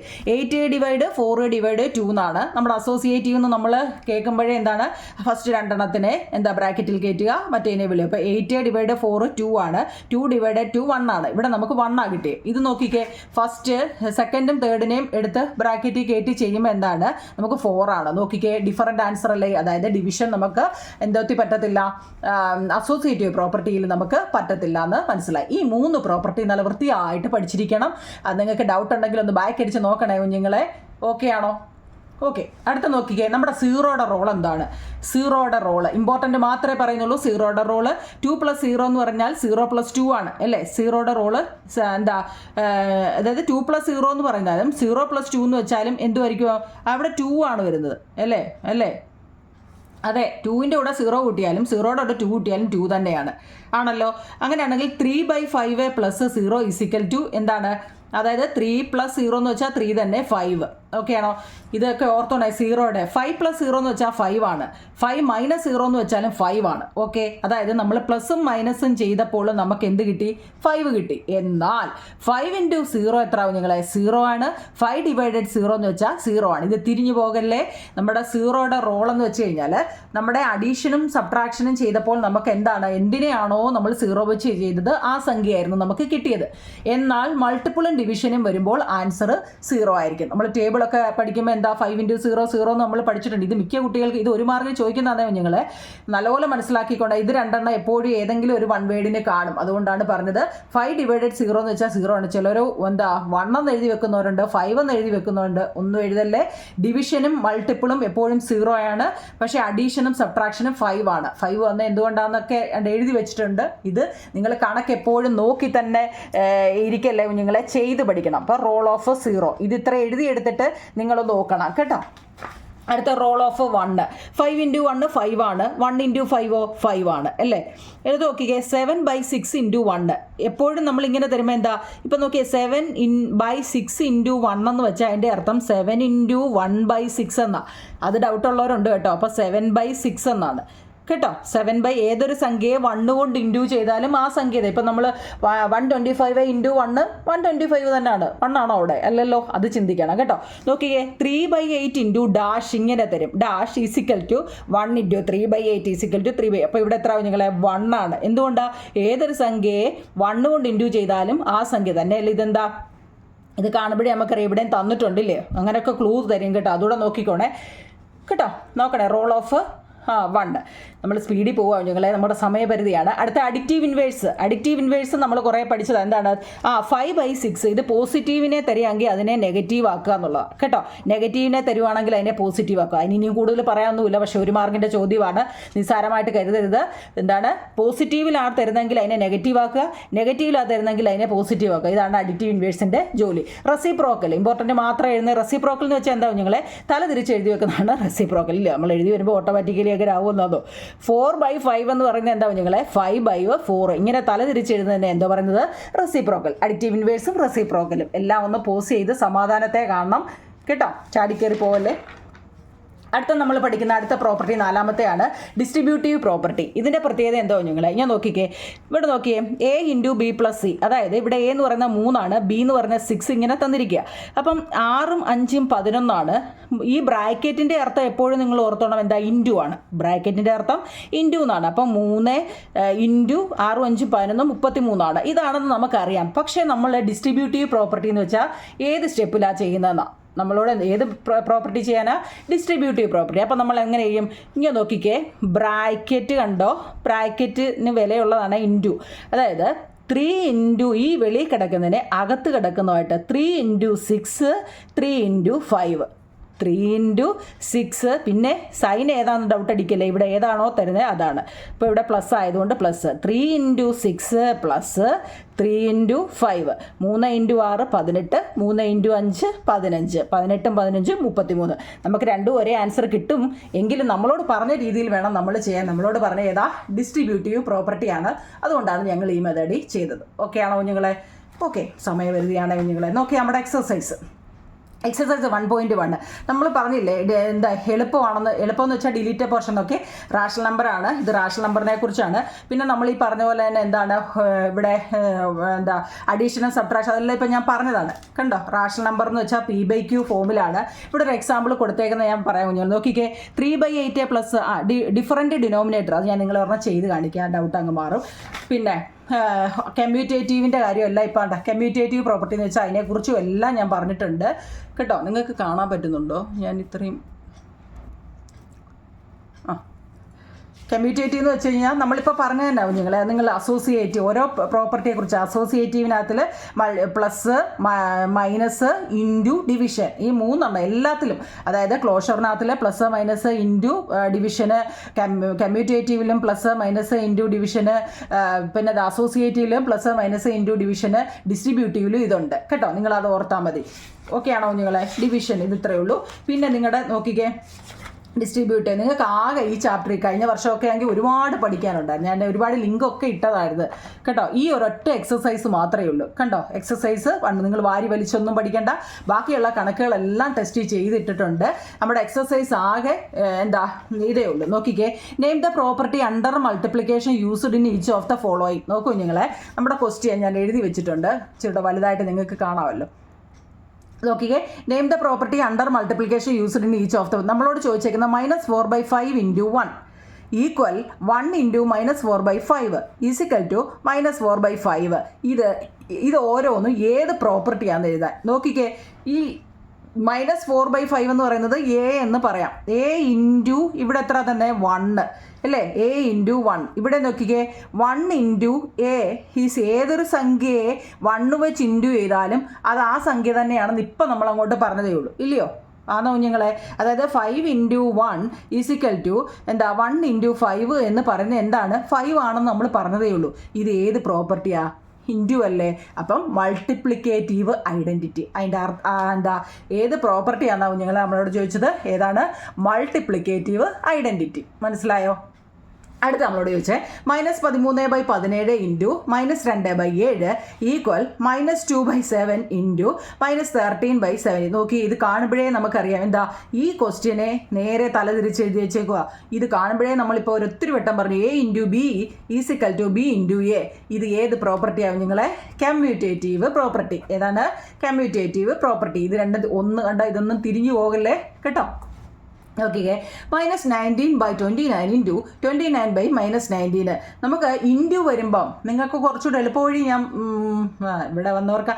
/ 4 / 2 എന്നാണ് നമ്മുടെ അസോസിയേറ്റീവ് എന്ന് നമ്മൾ കേൾക്കുമ്പോഴേ. എന്താണ്? ഫസ്റ്റ് 2 എണ്ണത്തിനെ എന്താ ബ്രാക്കറ്റിൽ കയറ്റുക, മറ്റേതിനെ വിളി. അപ്പോൾ 8 / 4 2 ആണ്, 2 / 2 1 ആണ്. ഇവിടെ നമുക്ക് 1 കിട്ടിയത്. ഇത് നോക്കിക്കേ, ഫസ്റ്റ് സെക്കൻഡും തേർഡിനെയും എടുത്ത് ബ്രാക്കറ്റിൽ കയറ്റി ചെയ്യുമ്പോൾ എന്താണ്? നമുക്ക് 4 ആണ്. നോക്കിക്കേ, ഡിഫറൻറ്റ് ആൻസർ അല്ലേ? അതായത് ഡിവിഷൻ നമുക്ക് എന്തോത്തി പറ്റത്തില്ല, അസോസിയേറ്റീവ് പ്രോപ്പർട്ടിയിൽ നമുക്ക് പറ്റത്തില്ല എന്ന് മനസ്സിലായി. ഈ 3 പ്രോപ്പർട്ടി നല്ല വൃത്തിയായിട്ട് പഠിച്ചിരിക്കണം. അത് നിങ്ങൾക്ക് ഡൗട്ട് ഉണ്ടെങ്കിൽ ഒന്ന് ബാക്ക് അടിച്ച് നോക്കണേ കുഞ്ഞുങ്ങളെ. ഓക്കെ ആണോ? ഓക്കെ. അടുത്ത നോക്കിക്കേ, നമ്മുടെ സീറോയുടെ റോൾ എന്താണ്? സീറോയുടെ റോള് ഇമ്പോർട്ടൻ്റ് മാത്രമേ പറയുന്നുള്ളൂ. സീറോയുടെ റോള് 2 + 0 എന്ന് പറഞ്ഞാൽ 0 + 2 ആണ് അല്ലേ? സീറോയുടെ റോള് എന്താ, അതായത് 2 + 0 എന്ന് പറഞ്ഞാലും 0 + 2 എന്ന് വെച്ചാലും എന്തുമായിരിക്കും? അവിടെ 2 ആണ് വരുന്നത് അല്ലേ? അതെ, 2ൻ്റെ കൂടെ 0 കൂട്ടിയാലും 0യുടെ കൂടെ 2 കൂട്ടിയാലും 2 തന്നെയാണ്. ആണല്ലോ? അങ്ങനെയാണെങ്കിൽ 3/5 + 0 = എന്താണ്? അതായത് 3 + 0 എന്ന് വെച്ചാൽ 3 തന്നെ 5. ഓക്കെ ആണോ? ഇതൊക്കെ ഓർത്തോണേ. 0യുടെ 5 + 0 എന്ന് വെച്ചാൽ 5 ആണ്. 5 - 0 എന്ന് വെച്ചാലും 5 ആണ്. ഓക്കെ, അതായത് നമ്മൾ പ്ലസും മൈനസും ചെയ്തപ്പോൾ നമുക്ക് എന്ത് കിട്ടി? 5 കിട്ടി. എന്നാൽ 5 × 0 എത്ര ആവും നിങ്ങളെ? 0 ആണ്. 5 / 0 എന്ന് വെച്ചാൽ 0 ആണ്. ഇത് തിരിഞ്ഞു പോകല്ലേ? നമ്മുടെ സീറോയുടെ റോൾ എന്ന് വെച്ച് കഴിഞ്ഞാൽ നമ്മുടെ അഡീഷനും സബ്ട്രാക്ഷനും ചെയ്തപ്പോൾ നമുക്ക് എന്താണ്, എന്തിനെയാണോ നമ്മൾ 0 വെച്ച് ചെയ്തത് ആ സംഖ്യയായിരുന്നു നമുക്ക് കിട്ടിയത്. എന്നാൽ മൾട്ടിപ്പിളും ഡിവിഷനും വരുമ്പോൾ ആൻസർ 0 ആയിരിക്കും. നമ്മൾ ടേബിളൊക്കെ പഠിക്കുമ്പോൾ എന്താ 5 × 0 0 നമ്മൾ പഠിച്ചിട്ടുണ്ട്. ഇത് മിക്ക കുട്ടികൾക്ക് ഇത് ഒരു മാർക്കിൽ ചോദിക്കുന്നതാണ്. നിങ്ങൾ നല്ലപോലെ മനസ്സിലാക്കിക്കൊണ്ട് ഇത് 2 എണ്ണം എപ്പോഴും ഏതെങ്കിലും ഒരു 1 വേർഡിന് കാണും. അതുകൊണ്ടാണ് പറഞ്ഞത് 5 / 0 എന്ന് വെച്ചാൽ 0 ആണ്. ചിലർ എന്താ 1 എന്ന് എഴുതി വെക്കുന്നവരുണ്ട്, 5 എന്ന് എഴുതി വെക്കുന്നവരുണ്ട്. ഒന്നും എഴുതല്ലേ. ഡിവിഷനും മൾട്ടിപ്പിളും എപ്പോഴും 0 ആണ്. പക്ഷേ അഡീഷനും സബ്ട്രാക്ഷനും 5 ആണ്. 5 വന്ന് എന്തുകൊണ്ടാണെന്നൊക്കെ എഴുതി വെച്ചിട്ടുണ്ട്. ഇത് നിങ്ങൾ കണക്ക് എപ്പോഴും നോക്കി തന്നെ ഇരിക്കല്ലേ നിങ്ങളെ ചെയ്ത് പഠിക്കണം. അപ്പോൾ റോൾ ഓഫ് 0 ഇത് ഇത്ര എഴുതിയെടുത്തിട്ട് നിങ്ങൾ നോക്കണം കേട്ടോ. അടുത്ത റോൾ ഓഫ് 1. 5 × 1 5 ആണ്. 1 × 5 5 ആണ് അല്ലേ? എഴുതി നോക്കിക്കേ. 7/6 × 1. എപ്പോഴും നമ്മളിങ്ങനെ തരുമ്പോൾ എന്താ, ഇപ്പം നോക്കിയേ 7/6 × 1 എന്ന് വെച്ചാൽ അതിൻ്റെ അർത്ഥം 7 × 1/6 എന്നാണ്. അത് ഡൗട്ടുള്ളവരുണ്ട് കേട്ടോ. അപ്പോൾ 7/6 എന്നാണ് കേട്ടോ. 7 ഏതൊരു സംഖ്യയെ 1 കൊണ്ട് ഇൻറ്റു ചെയ്താലും ആ സംഖ്യ ഇപ്പം നമ്മൾ 125 ഇൻറ്റു 1 125 തന്നെയാണ്. 1 ആണോ അവിടെ? അല്ലല്ലോ, അത് ചിന്തിക്കണം കേട്ടോ. നോക്കിയേ, 3/8 ഇൻറ്റു ഡാഷ് ഇങ്ങനെ തരും. Dash is equal to 1 into 3/8 is equal to 3/8. അപ്പോൾ ഇവിടെ എത്ര നിങ്ങളെ 1 ആണ്. എന്തുകൊണ്ടാണ്? ഏതൊരു സംഖ്യയെ 1 കൊണ്ട് ഇൻറ്റു ചെയ്താലും ആ സംഖ്യ തന്നെ അല്ലേ. ഇതെന്താ? ഇത് കാണുമ്പോഴേ നമുക്കറിയാം ഇവിടെയും തന്നിട്ടുണ്ടില്ലേ. അങ്ങനെയൊക്കെ ക്ലൂ തരും കേട്ടോ. അതുകൂടെ നോക്കിക്കോണേ കേട്ടോ. നോക്കണേ, റോൾ ഓഫ് 1. നമ്മൾ സ്പീഡിൽ പോവുക ഞങ്ങളെ, നമ്മുടെ സമയപരിധിയാണ്. അടുത്ത അഡിക്റ്റീവ് ഇൻവേഴ്സ് നമ്മൾ കുറേ പഠിച്ചത് എന്താണ്? 5/6 ഇത് പോസിറ്റീവിനെ തരികയാണെങ്കിൽ അതിനെ നെഗറ്റീവ് ആക്കുക എന്നുള്ളതാണ് കേട്ടോ. നെഗറ്റീവിനെ തരുവാണെങ്കിൽ അതിനെ പോസിറ്റീവ് ആക്കുക. അതിന് ഇനിയും കൂടുതൽ പറയാനൊന്നുമില്ല, പക്ഷേ 1 മാർക്കിൻ്റെ ചോദ്യമാണ്, നിസ്സാരമായിട്ട് കരുതരുത്. എന്താണ്? പോസിറ്റീവിലാണ് തരുന്നതെങ്കിൽ അതിനെ നെഗറ്റീവ് ആക്കുക, നെഗറ്റീവിലാണ് തരുന്നതെങ്കിൽ അതിനെ പോസിറ്റീവ് ആക്കുക. ഇതാണ് അഡിക്റ്റീവ് ഇൻവേഴ്സിൻ്റെ ജോലി. റെസിപ്രോക്കൽ ഇമ്പോർട്ടൻറ്റ് മാത്രം എഴുതുന്നത്. റെസിപ്രോക്കൽ എന്ന് വെച്ചാൽ എന്താ നിങ്ങളെ? തല തിരിച്ച് എഴുതി വെക്കുന്നതാണ് റെസിപ്രോക്കൽ. ഇല്ല, നമ്മൾ എഴുതി വരുമ്പോൾ ഓട്ടോമാറ്റിക്കലി അങ്ങനെ ആവുന്നതോ. 4/5 എന്ന് പറയുന്നത് എന്താ നിങ്ങളെ? 5/4 ഇങ്ങനെ തല തിരിച്ചെഴുതുന്നതിനെ എന്തോ പറയുന്നത്? റെസിപ്രോക്കൽ. അഡിക്റ്റീവ് ഇൻവേഴ്സും റെസിപ്രോക്കലും എല്ലാം ഒന്ന് പോസ് ചെയ്ത് സമാധാനത്തെ കാണണം കേട്ടോ. ചാടിക്കേറി പോവല്ലേ. അടുത്ത നമ്മൾ പഠിക്കുന്ന അടുത്ത പ്രോപ്പർട്ടി 4മത്തെയാണ് ഡിസ്ട്രിബ്യൂട്ടീവ് പ്രോപ്പർട്ടി. ഇതിൻ്റെ പ്രത്യേകത എന്തോ നിങ്ങളെ ഞാൻ നോക്കിക്കേ. ഇവിടെ നോക്കിയേ, A × B+C. അതായത് ഇവിടെ A എന്ന് പറയുന്ന 3 B എന്ന് പറയുന്ന 6 ഇങ്ങനെ തന്നിരിക്കുക. അപ്പം 6ഉം 5ഉം 11. ഈ ബ്രാക്കറ്റിൻ്റെ അർത്ഥം എപ്പോഴും നിങ്ങൾ ഓർത്തോണം എന്താ? ഇൻറ്റു ആണ്. ബ്രാക്കറ്റിൻ്റെ അർത്ഥം ഇൻറ്റു എന്നാണ്. അപ്പം 3 ഇൻറ്റു 6ഉം 5ഉം 11 33. ഇതാണെന്ന് നമുക്കറിയാം. പക്ഷേ നമ്മൾ ഡിസ്ട്രിബ്യൂട്ടീവ് പ്രോപ്പർട്ടി എന്ന് വെച്ചാൽ ഏത് സ്റ്റെപ്പിലാണ് ചെയ്യുന്നതെന്നാണ്. നമ്മളോട് ഏത് പ്രോപ്പർട്ടി ചെയ്യാനാ? Distributive property. അപ്പോൾ നമ്മൾ എങ്ങനെ ചെയ്യും? ഇങ്ങനെ നോക്കിക്കേ, ബ്രാക്കറ്റ് കണ്ടോ? ബ്രാക്കറ്റിന് വിലയുള്ളതാണ് ഇൻറ്റു. അതായത് 3 ഇൻറ്റു ഈ വെളിയിൽ കിടക്കുന്നതിനെ അകത്ത് കിടക്കുന്നതായിട്ട് 3 × 6 3 × 5 3 × 6. പിന്നെ സൈൻ ഏതാണെന്ന് ഡൗട്ട് അടിക്കില്ലേ, ഇവിടെ ഏതാണോ തരുന്നത് അതാണ്. ഇപ്പോൾ ഇവിടെ പ്ലസ് ആയതുകൊണ്ട് പ്ലസ് 3 × 6 പ്ലസ് 3 × 5 3 × 6 18 3 × 5 15 18ഉം 15ഉം 33. നമുക്ക് രണ്ടും ഒരേ ആൻസർ കിട്ടും. എങ്കിലും നമ്മളോട് പറഞ്ഞ രീതിയിൽ വേണം നമ്മൾ ചെയ്യാൻ. നമ്മളോട് പറഞ്ഞ ഏതാ? ഡിസ്ട്രിബ്യൂട്ടീവ് പ്രോപ്പർട്ടിയാണ്. അതുകൊണ്ടാണ് ഞങ്ങൾ ഈ മെത്തേഡിൽ ചെയ്തത്. ഓക്കെ ആണോ കുഞ്ഞുങ്ങളെ? ഓക്കെ, സമയപരിധിയാണ് കുഞ്ഞുങ്ങളെ. നോക്കി നമ്മുടെ എക്സസൈസ് 1.1 നമ്മൾ പറഞ്ഞില്ലേ എന്താ എളുപ്പമാണെന്ന്. എളുപ്പമെന്ന് വെച്ചാൽ ഡിലീറ്റ് പോർഷൻ. നോക്കി, റാഷണൽ നമ്പറാണ് ഇത്. റാഷണൽ നമ്പറിനെ കുറിച്ചാണ്. പിന്നെ നമ്മൾ ഈ പറഞ്ഞ പോലെ തന്നെ എന്താണ് ഇവിടെ എന്താ അഡീഷനും സബ്ട്രാക്ഷൻ അതെല്ലാം ഇപ്പം ഞാൻ പറഞ്ഞതാണ് കണ്ടോ. റാഷണൽ നമ്പർ എന്ന് വെച്ചാൽ P/Q ഫോമിലാണ്. ഇവിടെ ഒരു എക്സാമ്പിൾ കൊടുത്തേക്കുന്നത് ഞാൻ പറയാം കുഞ്ഞുങ്ങൾ. നോക്കിക്കേ, 3/8 പ്ലസ് ഡിഫറൻറ്റ് ഡിനോമിനേറ്റർ. അത് ഞാൻ നിങ്ങളെ പറഞ്ഞാൽ ചെയ്ത് കാണിക്കാം, ഡൗട്ട് അങ്ങ് മാറും. പിന്നെ കമ്മ്യൂട്ടേറ്റീവിൻ്റെ കാര്യമല്ല ഇപ്പം ഉണ്ട്. കമ്മ്യൂട്ടേറ്റീവ് പ്രോപ്പർട്ടി എന്ന് വെച്ചാൽ അതിനെക്കുറിച്ചും എല്ലാം ഞാൻ പറഞ്ഞിട്ടുണ്ട് കേട്ടോ. നിങ്ങൾക്ക് കാണാൻ പറ്റുന്നുണ്ടോ? ഞാൻ ഇത്രയും കമ്മ്യൂട്ടേറ്റീവ് എന്ന് വെച്ച് കഴിഞ്ഞാൽ നമ്മളിപ്പോൾ പറഞ്ഞു തന്നെ നിങ്ങൾ അസോസിയേറ്റീവ് ഓരോ പ്രോപ്പർട്ടിയെക്കുറിച്ച്. അസോസിയേറ്റീവിനകത്തിൽ പ്ലസ് മൈനസ് ഇൻറ്റു ഡിവിഷൻ ഈ 3 എല്ലാത്തിലും. അതായത് ക്ലോഷറിനകത്തിൽ പ്ലസ് മൈനസ് ഇൻറ്റു ഡിവിഷന്, കമ്മ്യൂട്ടേറ്റീവിലും പ്ലസ് മൈനസ് ഇൻറ്റു ഡിവിഷന്, പിന്നെ അസോസിയേറ്റീവിലും പ്ലസ് മൈനസ് ഇൻറ്റു ഡിവിഷന്, ഡിസ്ട്രിബ്യൂട്ടീവിലും ഇതുണ്ട് കേട്ടോ. നിങ്ങളത് ഓർത്താൽ മതി. ഓക്കെ ആണോ കുഞ്ഞുങ്ങളെ? ഡിവിഷൻ ഇത് ഇത്രയേ ഉള്ളൂ. പിന്നെ നിങ്ങളുടെ നോക്കിക്കേ ഡിസ്ട്രിബ്യൂട്ട് നിങ്ങൾക്ക് ആകെ ഈ ചാപ്റ്ററിൽ കഴിഞ്ഞ വർഷമൊക്കെ ആണെങ്കിൽ ഒരുപാട് പഠിക്കാനുണ്ടായിരുന്നു. ഞാൻ ഒരുപാട് ലിങ്കൊക്കെ ഇട്ടതായിരുന്നു കേട്ടോ. ഈ ഒരൊറ്റ എക്സസൈസ് മാത്രമേ ഉള്ളൂ കണ്ടോ. എക്സസൈസ് നിങ്ങൾ വാരി വലിച്ചൊന്നും പഠിക്കേണ്ട. ബാക്കിയുള്ള കണക്കുകളെല്ലാം ടെസ്റ്റ് ചെയ്തിട്ടിട്ടുണ്ട്. നമ്മുടെ എക്സസൈസ് ആകെ എന്താ ഇതേ ഉള്ളൂ. നോക്കിക്കേ, name the property under multiplication used in each of the following. നോക്കൂ നിങ്ങളെ, നമ്മുടെ ക്വസ്റ്റ്യൻ ഞാൻ എഴുതി വെച്ചിട്ടുണ്ട്. ഇച്ചിരി വലുതായിട്ട് നിങ്ങൾക്ക് കാണാമല്ലോ. നോക്കിക്കേ, name the property under multiplication used in each of the. നമ്മളോട് ചോദിച്ചേക്കുന്ന -4/5 × 1 ഈക്വൽ 1 × -4/5 ഈസിക്കൽ ടു -4/5. ഇത് ഓരോന്നും ഏത് പ്രോപ്പർട്ടിയാണെന്ന് എഴുതാൻ. നോക്കിക്കേ, ഈ -4/5 എന്ന് പറയുന്നത് A എന്ന് പറയാം. A ഇൻറ്റു ഇവിടെ എത്ര തന്നെ 1 അല്ലേ? A × 1. ഇവിടെ നോക്കിക്കേ, 1 × A ഈസ് ഏതൊരു സംഖ്യയെ 1 വെച്ച് ഇൻറ്റു ചെയ്താലും അത് ആ സംഖ്യ തന്നെയാണെന്ന് ഇപ്പം നമ്മൾ അങ്ങോട്ട് പറഞ്ഞതേ ഉള്ളൂ, ഇല്ലയോ? ആണോ കുഞ്ഞുങ്ങളെ? അതായത് 5 × 1 ഈസിക്കൽ ടു എന്താ 1 × 5 എന്ന് പറയുന്നത് എന്താണ്? 5 ആണെന്ന് നമ്മൾ പറഞ്ഞതേ ഉള്ളൂ. ഇത് ഏത് പ്രോപ്പർട്ടിയാ? ഇൻറ്റു അല്ലേ? അപ്പം മൾട്ടിപ്ലിക്കേറ്റീവ് ഐഡൻറ്റിറ്റി. അതിൻ്റെ എന്താ ഏത് പ്രോപ്പർട്ടിയാണെന്നാവും നിങ്ങൾ നമ്മളോട് ചോദിച്ചത്? ഏതാണ്? Multiplicative identity. മനസ്സിലായോ? അടുത്ത നമ്മളോട് ചോദിച്ചേ -13/17 ഇൻറ്റു -2/7 ഈക്വൽ -2/7 ഇൻറ്റു -13/7. നോക്കി, ഇത് കാണുമ്പോഴേ നമുക്കറിയാം എന്താ ഈ ക്വസ്റ്റ്യനെ നേരെ തലതിരിച്ച് എഴുതി വെച്ചേക്കുക. ഇത് കാണുമ്പോഴേ നമ്മളിപ്പോൾ ഒരൊത്തിരി വട്ടം പറഞ്ഞു A into B is equal to B into A. ഇത് ഏത് പ്രോപ്പർട്ടി ആവും നിങ്ങളെ? Commutative property. ഏതാണ്? Commutative property. ഇത് രണ്ട് ഒന്ന് കണ്ട, ഇതൊന്നും തിരിഞ്ഞു പോകല്ലേ കേട്ടോ. Okay, -19/29 into 29/-19. നമുക്ക് ഇൻറ്റു വരുമ്പം നിങ്ങൾക്ക് കുറച്ചുകൂടെ എളുപ്പവഴി ഞാൻ ഇവിടെ വന്നവർക്ക്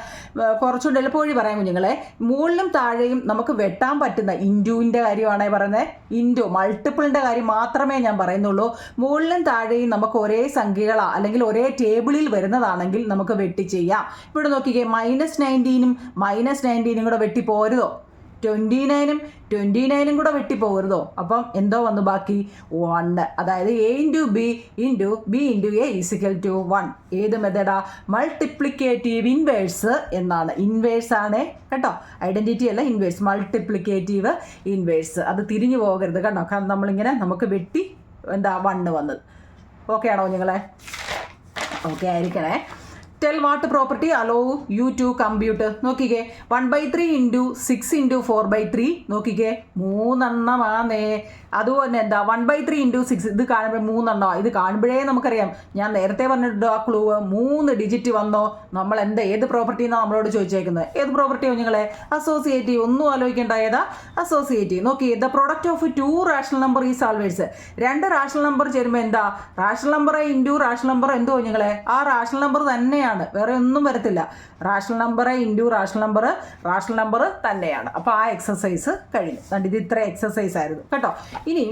കുറച്ചുകൂടെ എളുപ്പവഴി പറയാം കുഞ്ഞുങ്ങളെ. മുകളിലും താഴെയും നമുക്ക് വെട്ടാൻ പറ്റുന്ന ഇൻറ്റുവിൻ്റെ കാര്യമാണേ പറയുന്നത്. ഇൻറ്റു മൾട്ടിപ്പിളിൻ്റെ കാര്യം മാത്രമേ ഞാൻ പറയുന്നുള്ളൂ. മുകളിലും താഴെയും നമുക്ക് ഒരേ സംഖ്യകളാ അല്ലെങ്കിൽ ഒരേ ടേബിളിൽ വരുന്നതാണെങ്കിൽ നമുക്ക് വെട്ടി ചെയ്യാം. ഇവിടെ നോക്കിക്കേ, -19ഉം -19ഉം കൂടെ വെട്ടി പോരുതോ? 29ഉം കൂടെ വെട്ടിപ്പോകരുതോ? അപ്പം എന്തോ വന്നു ബാക്കി? 1. അതായത് A into B into B into A is equal to 1. ഏത് മെത്തേഡാ? മൾട്ടിപ്ലിക്കേറ്റീവ് ഇൻവേഴ്സ് എന്നാണ്. ഇൻവേഴ്സ് ആണ് കേട്ടോ, ഐഡൻറ്റിറ്റി അല്ല, ഇൻവേഴ്സ്. Multiplicative inverse. അത് തിരിഞ്ഞു പോകരുത് കേട്ടോ. കാരണം നമ്മളിങ്ങനെ നമുക്ക് വെട്ടി എന്താ 1 വന്നത്. ഓക്കെ ആണോ നിങ്ങളെ? ഓക്കെ ആയിരിക്കണേ. Tell what property allow you to compute. നോക്കിക്കേ, 1/3 ഇൻറ്റു 6 ഇൻറ്റു 4/3. നോക്കിക്കേ, 3 എണ്ണമാണേ. അതുപോലെ എന്താ 1/3 ഇൻറ്റു 6, ഇത് കാണുമ്പോൾ 3 എണ്ണമാണ്. ഇത് കാണുമ്പോഴേ നമുക്കറിയാം, ഞാൻ നേരത്തെ പറഞ്ഞിട്ടുണ്ട് ആ ക്ലൂ. 3 ഡിജിറ്റ് വന്നോ? നമ്മൾ എന്താ ഏത് പ്രോപ്പർട്ടി എന്നാണ് നമ്മളോട് ചോദിച്ചേക്കുന്നത്? ഏത് പ്രോപ്പർട്ടിയോ നിങ്ങളെ? അസോസിയേറ്റീവ്. ഒന്നും ആലോചിക്കേണ്ട, ഏതാ? അസോസിയേറ്റീവ്. നോക്കി, the product of 2 rational number is always. 2 rational number ചേരുമ്പോൾ എന്താ? Rational number into rational number എന്തോ നിങ്ങളെ? ആ റാഷണൽ നമ്പർ തന്നെയാണ്, വേറെ ഒന്നും വരത്തില്ല. Rational number into rational number തന്നെയാണ്. അപ്പോൾ ആ എക്സസൈസ് കഴിഞ്ഞു. ഇത് ഇത്ര എക്സസൈസ് ആയിരുന്നു കേട്ടോ. ഇനി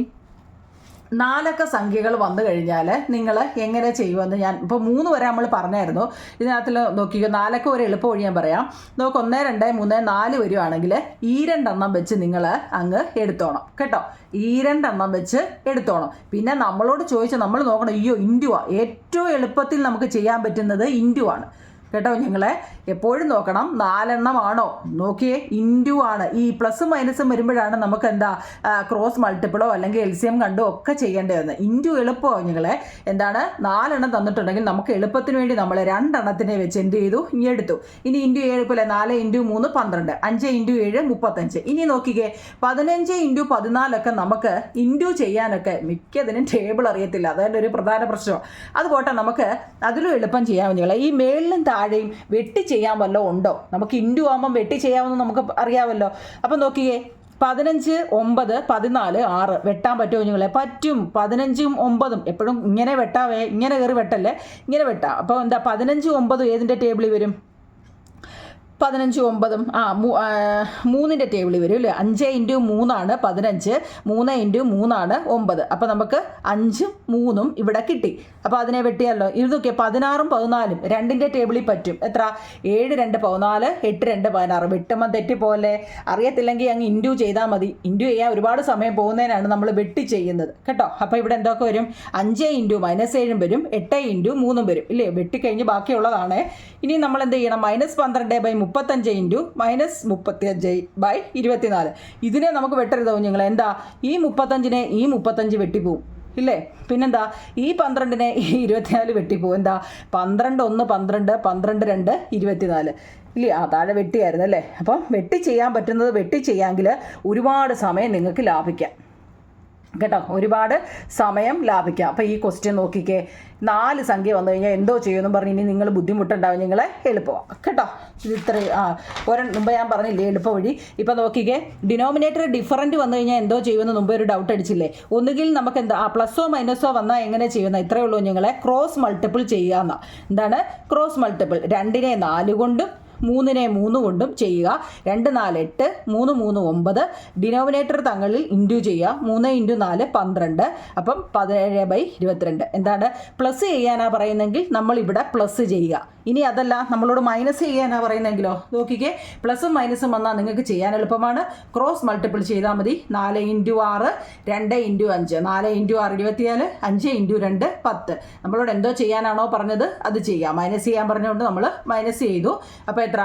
4 സംഖ്യകൾ വന്നു കഴിഞ്ഞാൽ നിങ്ങൾ എങ്ങനെ ചെയ്യുമെന്ന് ഞാൻ ഇപ്പോൾ 3 വരെ നമ്മൾ പറഞ്ഞായിരുന്നു. ഇതിനകത്തിൽ നോക്കിക്കോ, 4 ഒരു എളുപ്പ വഴി ഞാൻ പറയാം. നോക്ക്, 1, 2, 3, 4 വരുവാണെങ്കിൽ ഈ 2 എണ്ണം വെച്ച് നിങ്ങൾ അങ്ങ് എടുത്തോണം കേട്ടോ. ഈ 2 എണ്ണം വെച്ച് എടുത്തോണം. പിന്നെ നമ്മളോട് ചോദിച്ചാൽ നമ്മൾ നോക്കണം, അയ്യോ ഇൻറ്റുവാ. ഏറ്റവും എളുപ്പത്തിൽ നമുക്ക് ചെയ്യാൻ പറ്റുന്നത് ഇൻറ്റുവാണ് കേട്ടോ. ഞങ്ങളെ എപ്പോഴും നോക്കണം 4 എണ്ണമാണോ? നോക്കിയേ, ഇൻറ്റു ആണ്. ഈ പ്ലസും മൈനസും വരുമ്പോഴാണ് നമുക്ക് എന്താ ക്രോസ് മൾട്ടിപ്പിളോ അല്ലെങ്കിൽ LCM കണ്ടോ ഒക്കെ ചെയ്യേണ്ടി വന്നത്. ഇൻറ്റു എളുപ്പമോ നിങ്ങളെ? എന്താണ്? 4 എണ്ണം തന്നിട്ടുണ്ടെങ്കിൽ നമുക്ക് എളുപ്പത്തിന് വേണ്ടി നമ്മൾ 2 എണ്ണത്തിനെ വെച്ച് എന്ത് ചെയ്തു? ഇനി എടുത്തു. ഇനി ഇൻറ്റു 7 പോലെ 4 ഇൻറ്റു 3 12, 5 ഇൻറ്റു 7 35. ഇനി നോക്കിക്കേ, 15 ഇൻറ്റു 14 നമുക്ക് ഇൻറ്റു ചെയ്യാനൊക്കെ മിക്കതിനും ടേബിൾ അറിയത്തില്ല. അതായത് ഒരു പ്രധാന പ്രശ്നം. അതുപോട്ടെ, നമുക്ക് അതിലും എളുപ്പം ചെയ്യാൻ നിങ്ങളെ ഈ മേളിലും താഴെയും വെട്ടി ചെയ്യാൻ വല്ലതും ഉണ്ടോ? നമുക്ക് ഇൻറ്റു ആകുമ്പം വെട്ടി ചെയ്യാമെന്ന് നമുക്ക് അറിയാമല്ലോ. അപ്പം നോക്കിയേ, 15, 9, 14, 6 വെട്ടാൻ പറ്റുമോ നിങ്ങളെ? പറ്റും. 15ഉം 9ഉം എപ്പോഴും ഇങ്ങനെ വെട്ടാവേ, ഇങ്ങനെ കയറി വെട്ടല്ലേ, ഇങ്ങനെ വെട്ടാം. അപ്പോൾ എന്താ 15, 9 ഏതിൻ്റെ ടേബിളിൽ വരും? 15, 9 3ൻ്റെ ടേബിളിൽ വരും അല്ലേ. 5 ഇൻറ്റു 3 15, 3 ഇൻറ്റു 3 9. അപ്പോൾ നമുക്ക് 5ഉം 3ഉം ഇവിടെ കിട്ടി. അപ്പോൾ അതിനെ വെട്ടിയല്ലോ. ഇതൊക്കെ 16ഉം 14ഉം 2ൻ്റെ ടേബിളിൽ പറ്റും. എത്ര? 7, 2, 14, 8, 2, 16. വെട്ടുമ്പോൾ തെറ്റിപ്പോലെ. അറിയത്തില്ലെങ്കിൽ അങ്ങ് ഇൻറ്റു ചെയ്താൽ മതി. ഇൻറ്റു ചെയ്യാൻ ഒരുപാട് സമയം പോകുന്നതിനാണ് നമ്മൾ വെട്ടി ചെയ്യുന്നത് കേട്ടോ. അപ്പോൾ ഇവിടെ എന്തൊക്കെ വരും? 5 ഇൻറ്റു -7 വരും, 8 ഇൻറ്റു 3 വരും ഇല്ലേ. വെട്ടിക്കഴിഞ്ഞ് ബാക്കിയുള്ളതാണ്. ഇനി നമ്മൾ എന്ത് ചെയ്യണം? -12/35 ഇൻറ്റു -35/24. ഇതിനെ നമുക്ക് വെട്ടരുതോ നിങ്ങൾ? എന്താ ഈ 35നെ ഈ 35 വെട്ടിപ്പോവും ഇല്ലേ. പിന്നെന്താ ഈ 12നെ ഈ 24 വെട്ടിപ്പോവും. എന്താ 12, 1, 12, 12, 2, 24 ഇല്ലേ. താഴെ വെട്ടിയായിരുന്നു അല്ലേ. അപ്പം വെട്ടി ചെയ്യാൻ പറ്റുന്നത് വെട്ടി ചെയ്യാമെങ്കിൽ ഒരുപാട് സമയം നിങ്ങൾക്ക് ലാഭിക്കാം കേട്ടോ. ഒരുപാട് സമയം ലാഭിക്കാം. അപ്പോൾ ഈ ക്വസ്റ്റ്യൻ നോക്കിക്കേ, 4 സംഖ്യ വന്നു കഴിഞ്ഞാൽ എന്തോ ചെയ്യുമെന്നും പറഞ്ഞ് ഇനി നിങ്ങൾ ബുദ്ധിമുട്ടുണ്ടാവും. നിങ്ങളെ എളുപ്പമാണ് കേട്ടോ. ഇത് ഇത്രയും മുമ്പ് ഞാൻ പറഞ്ഞില്ലേ എളുപ്പ വഴി. ഇപ്പം നോക്കിക്കേ, ഡിനോമിനേറ്റർ ഡിഫറൻറ്റ് വന്നു കഴിഞ്ഞാൽ എന്തോ ചെയ്യുമെന്ന് മുമ്പ് ഒരു ഡൗട്ട് അടിച്ചില്ലേ. ഒന്നുകിൽ നമുക്ക് എന്താ പ്ലസോ മൈനസോ വന്നാൽ എങ്ങനെ ചെയ്യുന്ന? ഇത്രയേ ഉള്ളൂ നിങ്ങളെ ക്രോസ് മൾട്ടിപ്പിൾ ചെയ്യാമെന്ന. എന്താണ് ക്രോസ് മൾട്ടിപ്പിൾ? 2നെ 4 കൊണ്ടും 3നെ 3 കൊണ്ടും ചെയ്യുക. 2, 4, 8, 3, 3, 9. ഡിനോമിനേറ്റർ തങ്ങളിൽ ഇൻറ്റു ചെയ്യുക. 3 ഇൻറ്റു 4 12. അപ്പം 17/22. എന്താണ് പ്ലസ് ചെയ്യാനാ പറയുന്നെങ്കിൽ നമ്മളിവിടെ പ്ലസ് ചെയ്യുക. ഇനി അതല്ല നമ്മളോട് മൈനസ് ചെയ്യാനാ പറയുന്നെങ്കിലോ? നോക്കിക്കേ, പ്ലസും മൈനസും വന്നാൽ നിങ്ങൾക്ക് ചെയ്യാൻ എളുപ്പമാണ്. ക്രോസ് മൾട്ടിപ്പിൾ ചെയ്താൽ മതി. 4 ഇൻറ്റു 6, 2 ഇൻറ്റു 5. 4 into 6 24, 5 into 2 10. നമ്മളോട് എന്തോ ചെയ്യാനാണോ പറഞ്ഞത് അത് ചെയ്യാം. മൈനസ് ചെയ്യാൻ പറഞ്ഞുകൊണ്ട് നമ്മൾ മൈനസ് ചെയ്തു. അപ്പോൾ എത്ര?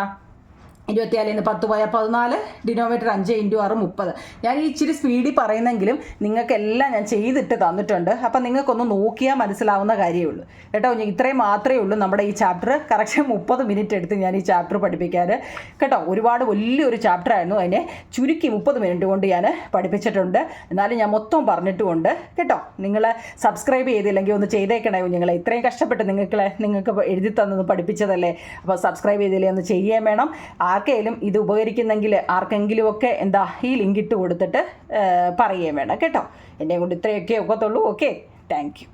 24 10 പോയാൽ 14, ഡിനോമിനേറ്റർ 5 × 6 30. ഞാൻ ഈ ഇച്ചിരി സ്പീഡിൽ പറയുന്നെങ്കിലും നിങ്ങൾക്കെല്ലാം ഞാൻ ചെയ്തിട്ട് തന്നിട്ടുണ്ട്. അപ്പം നിങ്ങൾക്കൊന്ന് നോക്കിയാൽ മനസ്സിലാവുന്ന കാര്യമേ ഉള്ളൂ കേട്ടോ. ഇത്രയും മാത്രമേ ഉള്ളൂ നമ്മുടെ ഈ ചാപ്റ്റർ. കറക്റ്റ് 30 മിനിറ്റ് എടുത്ത് ഞാൻ ഈ ചാപ്റ്റർ പഠിപ്പിക്കാൻ കേട്ടോ. ഒരുപാട് വലിയൊരു ചാപ്റ്റർ ആയിരുന്നു. അതിനെ ചുരുക്കി 30 മിനിറ്റ് കൊണ്ട് ഞാൻ പഠിപ്പിച്ചിട്ടുണ്ട്. എന്നാലും ഞാൻ മൊത്തം പറഞ്ഞിട്ടുമുണ്ട് കേട്ടോ. നിങ്ങൾ സബ്സ്ക്രൈബ് ചെയ്തില്ലെങ്കിൽ ഒന്ന് ചെയ്തേക്കണേ കുഞ്ഞുങ്ങളെ. ഇത്രയും കഷ്ടപ്പെട്ട് നിങ്ങൾക്ക് എഴുതി തന്നത് പഠിപ്പിച്ചതല്ലേ. അപ്പോൾ സബ്സ്ക്രൈബ് ചെയ്തില്ലേ ഒന്ന് ചെയ്യുകയും വേണം. ആർക്കെങ്കിലും ഇത് ഉപകരിക്കുന്നെങ്കിൽ ആർക്കെങ്കിലുമൊക്കെ ഈ ലിങ്ക് ഇട്ട് കൊടുത്തിട്ട് പറയുകയും വേണം കേട്ടോ. എന്നെ കൊണ്ട് ഇത്രയൊക്കെ ഒക്കത്തുള്ളൂ. Okay, thank you.